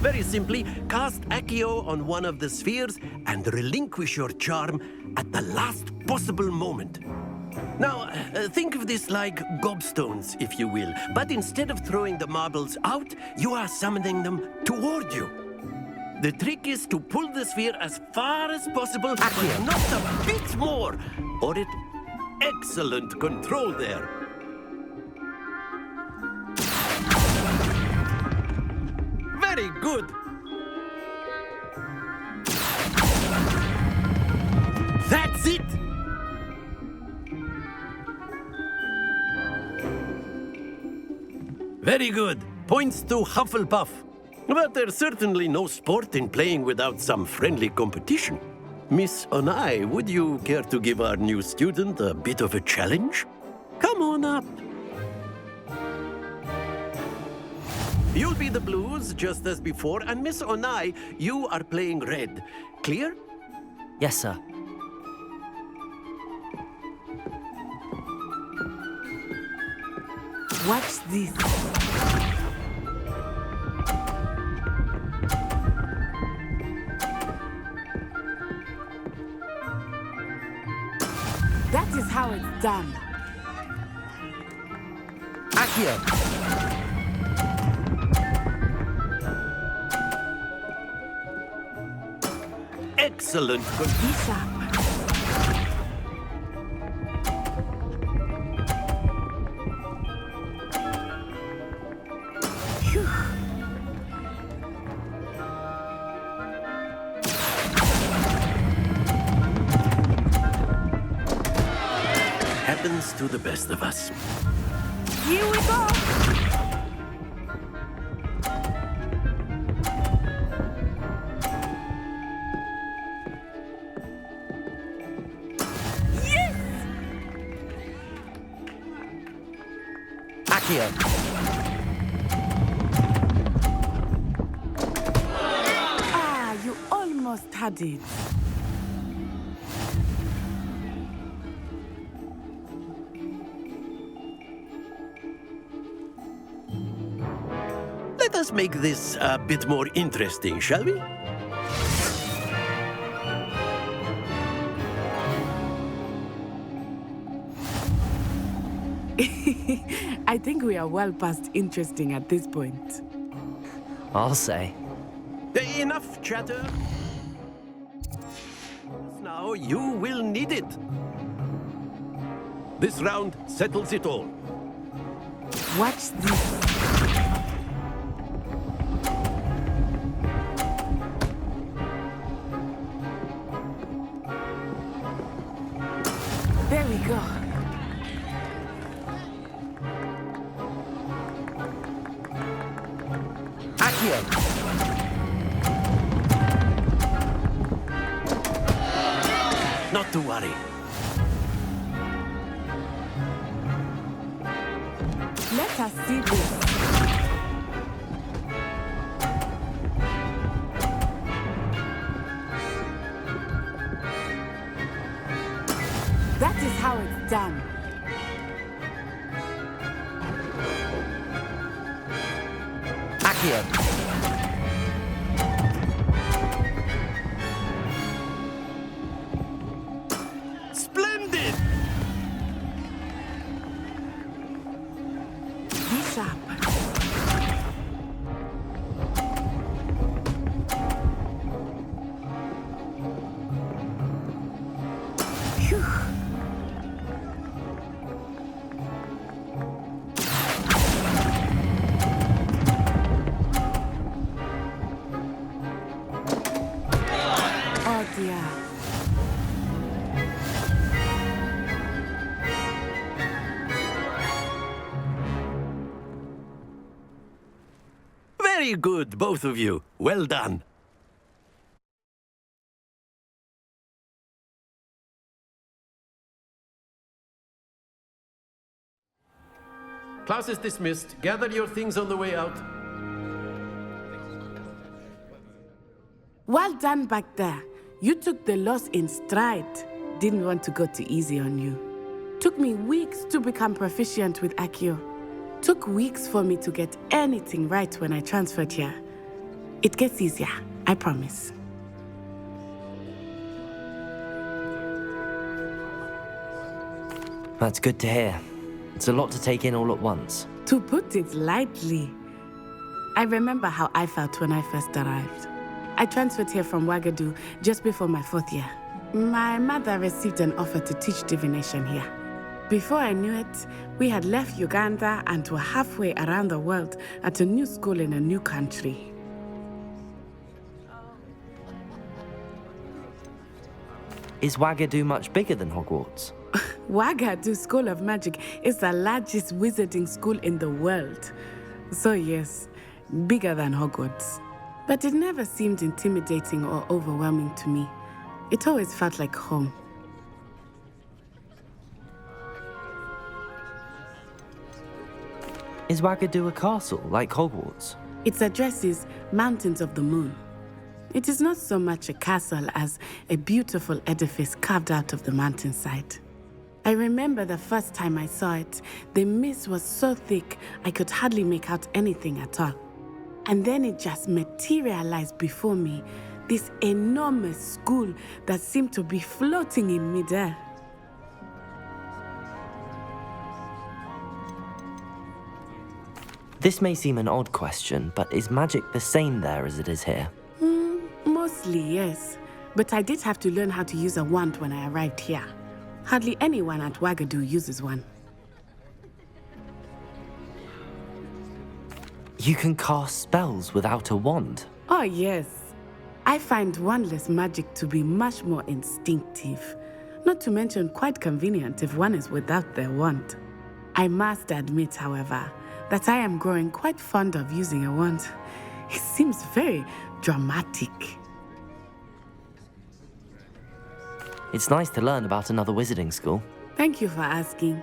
Very simply, cast Accio on one of the spheres and relinquish your charm at the last possible moment. Now, think of this like gobstones, if you will, but instead of throwing the marbles out, you are summoning them toward you. The trick is to pull the sphere as far as possible, but not a bit more, or it... Excellent control there. Very good. That's it! Very good. Points to Hufflepuff. But there's certainly no sport in playing without some friendly competition. Miss Onai, would you care to give our new student a bit of a challenge? Come on up. You'll be the blues, just as before, and Miss Onai, you are playing red. Clear? Yes, sir. Watch this. That is how it's done. Accio! Excellent. Happens to the best of us. Here we go! Accio! Ah, you almost had it. Let us make this a bit more interesting, shall we? I think we are well past interesting at this point. I'll say. Enough chatter. Now you will need it. This round settles it all. Watch this. There we go. Accio! Not to worry. Let us see this. That is how it's done. Accio! Splendid! Be sharp. Phew. Oh dear. Very good, both of you. Well done. Class is dismissed. Gather your things on the way out. Well done back there. You took the loss in stride. Didn't want to go too easy on you. Took me weeks to become proficient with Accio. Took weeks for me to get anything right when I transferred here. It gets easier, I promise. That's good to hear. It's a lot to take in all at once. To put it lightly, I remember how I felt when I first arrived. I transferred here from Wagadu just before my 4th year. My mother received an offer to teach divination here. Before I knew it, we had left Uganda and were halfway around the world at a new school in a new country. Is Wagadu much bigger than Hogwarts? Wagadu School of Magic is the largest wizarding school in the world. So yes, bigger than Hogwarts. But it never seemed intimidating or overwhelming to me. It always felt like home. Is Wagadu a castle, like Hogwarts? Its address is Mountains of the Moon. It is not so much a castle as a beautiful edifice carved out of the mountainside. I remember the first time I saw it, the mist was so thick I could hardly make out anything at all. And then it just materialized before me, this enormous school that seemed to be floating in midair. This may seem an odd question, but is magic the same there as it is here? Mostly, yes. But I did have to learn how to use a wand when I arrived here. Hardly anyone at Wagadu uses one. You can cast spells without a wand? Oh, yes. I find wandless magic to be much more instinctive. Not to mention quite convenient if one is without their wand. I must admit, however, that I am growing quite fond of using a wand. It seems very dramatic. It's nice to learn about another wizarding school. Thank you for asking.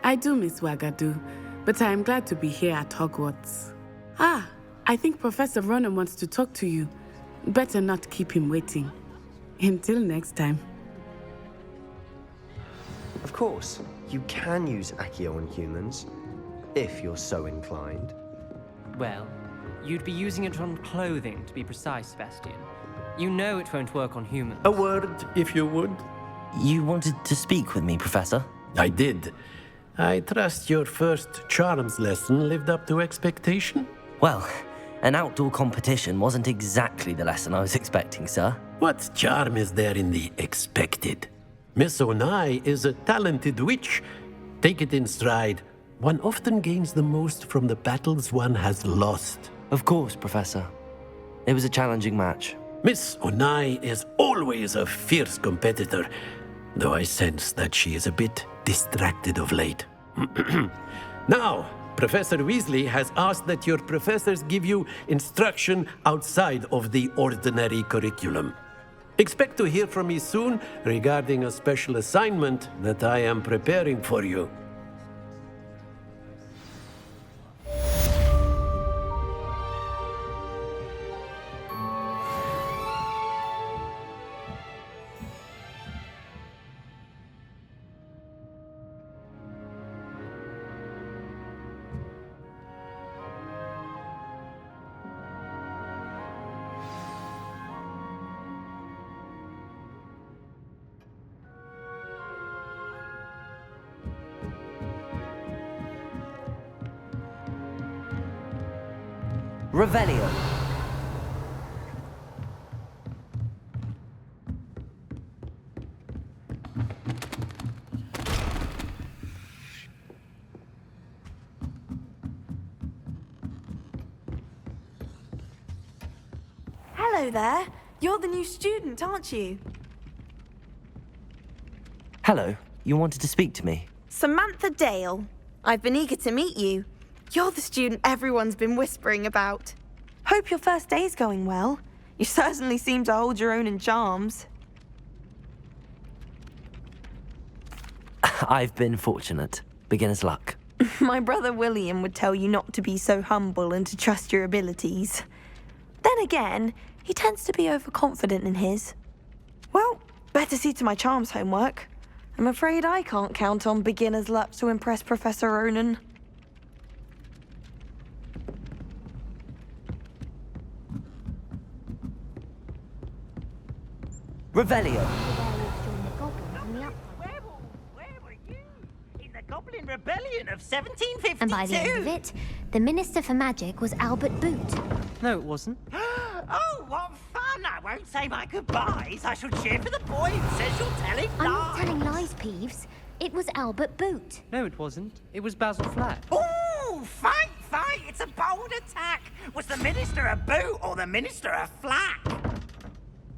I do miss Wagadu, but I am glad to be here at Hogwarts. Ah, I think Professor Ronan wants to talk to you. Better not keep him waiting. Until next time. Of course, you can use Accio on humans, if you're so inclined. Well, you'd be using it on clothing, to be precise, Sebastian. You know it won't work on humans. A word, if you would. You wanted to speak with me, Professor? I did. I trust your first charms lesson lived up to expectation? Well, an outdoor competition wasn't exactly the lesson I was expecting, sir. What charm is there in the expected? Miss Onai is a talented witch. Take it in stride. One often gains the most from the battles one has lost. Of course, Professor. It was a challenging match. Miss Onai is always a fierce competitor, though I sense that she is a bit distracted of late. Now, Professor Weasley has asked that your professors give you instruction outside of the ordinary curriculum. Expect to hear from me soon regarding a special assignment that I am preparing for you. Revelio. Hello there. You're the new student, aren't you? Hello. You wanted to speak to me? Samantha Dale. I've been eager to meet you. You're the student everyone's been whispering about. Hope your first day's going well. You certainly seem to hold your own in charms. I've been fortunate. Beginner's luck. My brother William would tell you not to be so humble and to trust your abilities. Then again, he tends to be overconfident in his. Well, better see to my charms homework. I'm afraid I can't count on beginner's luck to impress Professor Ronan. Revelio. Where were you? In the Goblin Rebellion of 1752? And by the end of it, the Minister for Magic was Albert Boot. No, it wasn't. Oh, what fun! I won't say my goodbyes. I shall cheer for the boy who says you're telling lies. I'm not telling lies, Peeves. It was Albert Boot. No, it wasn't. It was Basil Flack. Ooh, fight! It's a bold attack. Was the Minister a boot or the Minister a flack?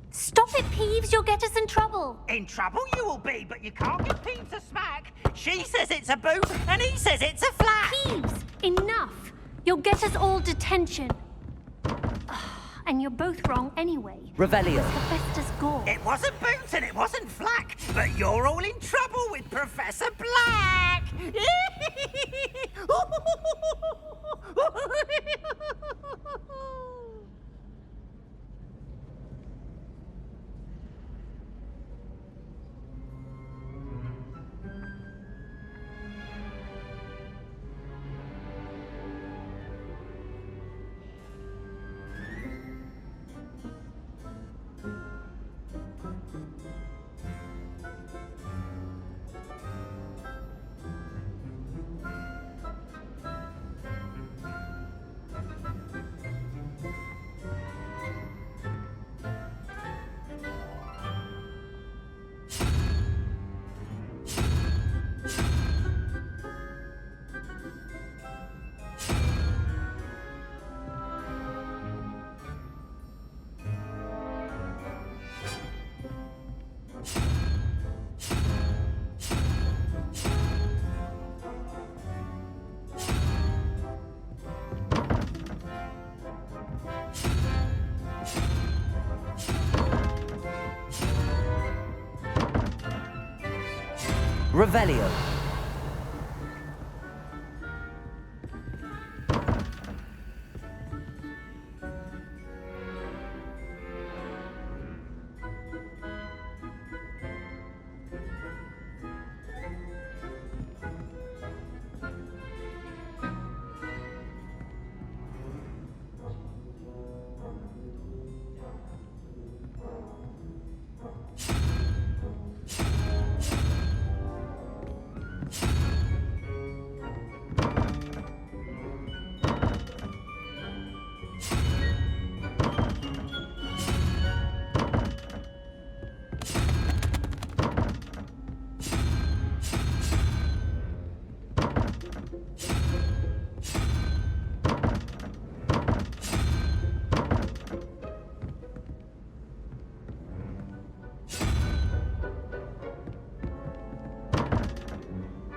Stop it, Peeves. You'll get us in trouble. In trouble you will be, but you can't give Peeves a smack. She says it's a boot, and he says it's a flack. Peeves, enough. You'll get us all detention. And you're both wrong anyway. Revelio. Festus Gore. It wasn't boot and it wasn't flack, but you're all in trouble with Professor Black. Revelio.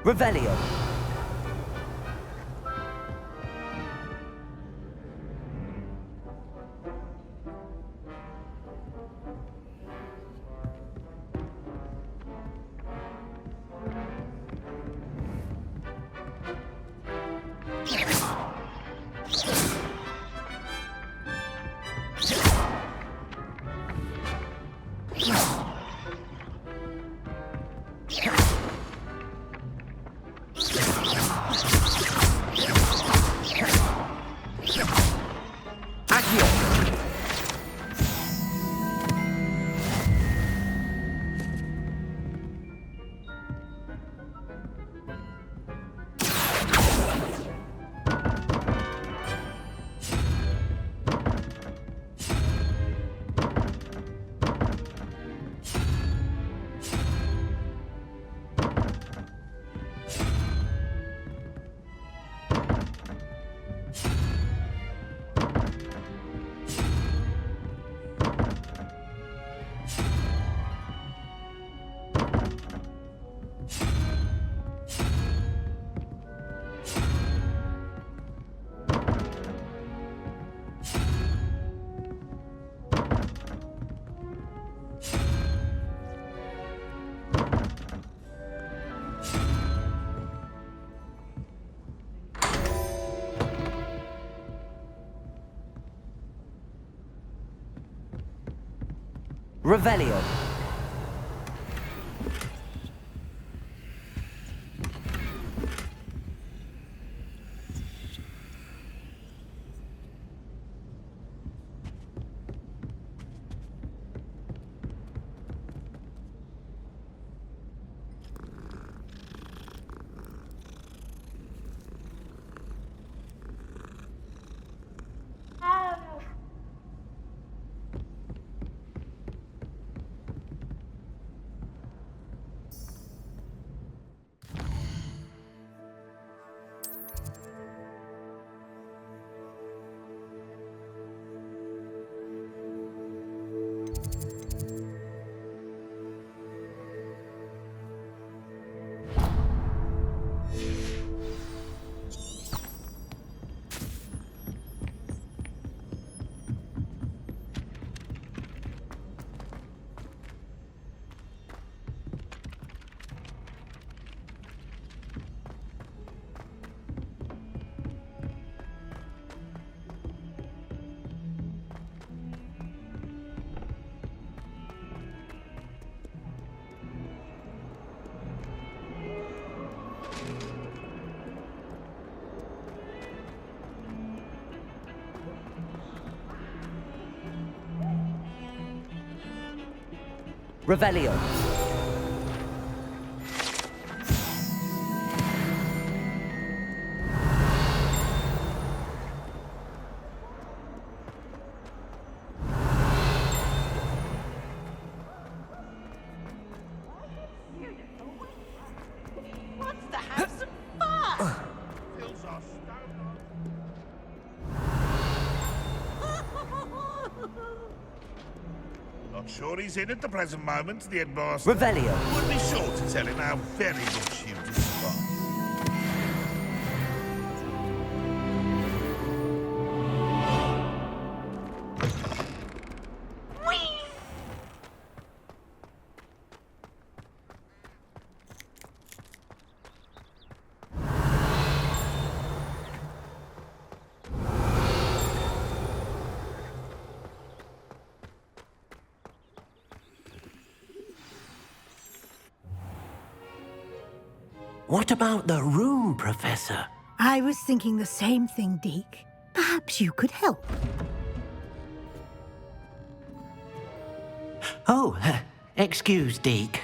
Revelio. Revelio. Revelio. Wants to have some fun. Not sure he's in at the present moment, the headmaster. Revelio. Would be sure to tell him how very much you despise. What about the room, Professor? I was thinking the same thing, Deke. Perhaps you could help. Oh, excuse, Deke.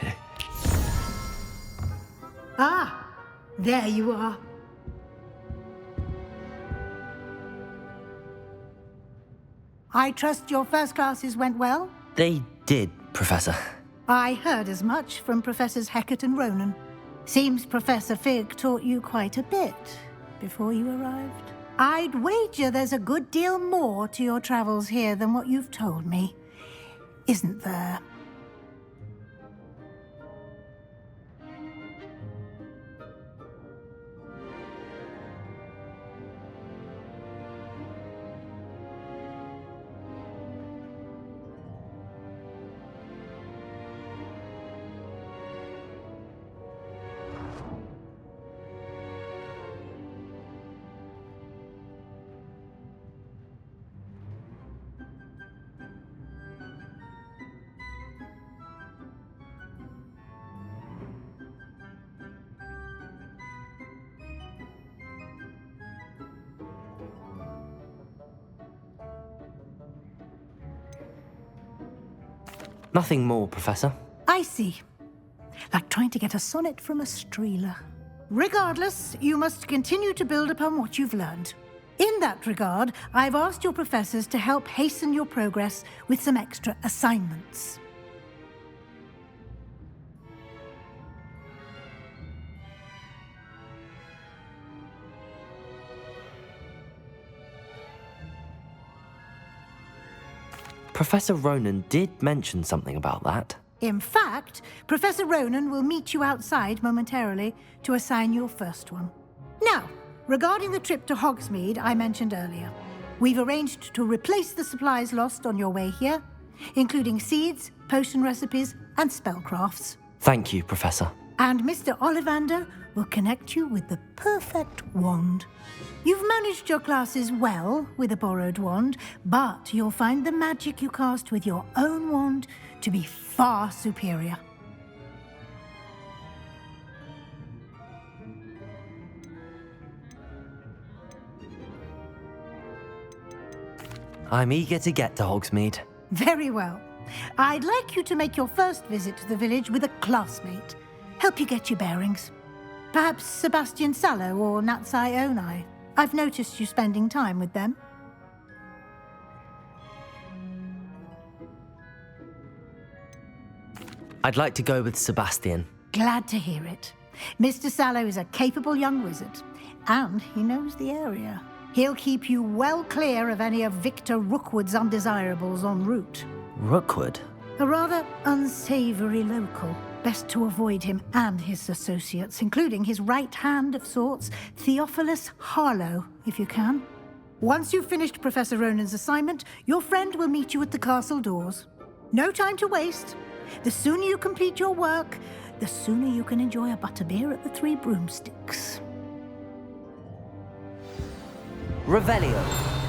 Ah, there you are. I trust your first classes went well? They did, Professor. I heard as much from Professors Hecat and Ronan. Seems Professor Fig taught you quite a bit before you arrived. I'd wager there's a good deal more to your travels here than what you've told me. Isn't there? Nothing more, Professor. I see. Like trying to get a sonnet from a streeler. Regardless, you must continue to build upon what you've learned. In that regard, I've asked your professors to help hasten your progress with some extra assignments. Professor Ronan did mention something about that. In fact, Professor Ronan will meet you outside momentarily to assign your first one. Now, regarding the trip to Hogsmeade I mentioned earlier, we've arranged to replace the supplies lost on your way here, including seeds, potion recipes, and spellcrafts. Thank you, Professor. And Mr. Ollivander will connect you with the perfect wand. You've managed your classes well with a borrowed wand, but you'll find the magic you cast with your own wand to be far superior. I'm eager to get to Hogsmeade. Very well. I'd like you to make your first visit to the village with a classmate. Help you get your bearings. Perhaps Sebastian Sallow or Natsai Onai. I've noticed you spending time with them. I'd like to go with Sebastian. Glad to hear it. Mr. Sallow is a capable young wizard, and he knows the area. He'll keep you well clear of any of Victor Rookwood's undesirables en route. Rookwood? A rather unsavory local. Best to avoid him and his associates, including his right hand of sorts, Theophilus Harlow, if you can. Once you've finished Professor Ronan's assignment, your friend will meet you at the castle doors. No time to waste. The sooner you complete your work, the sooner you can enjoy a butterbeer at the Three Broomsticks. Revelio.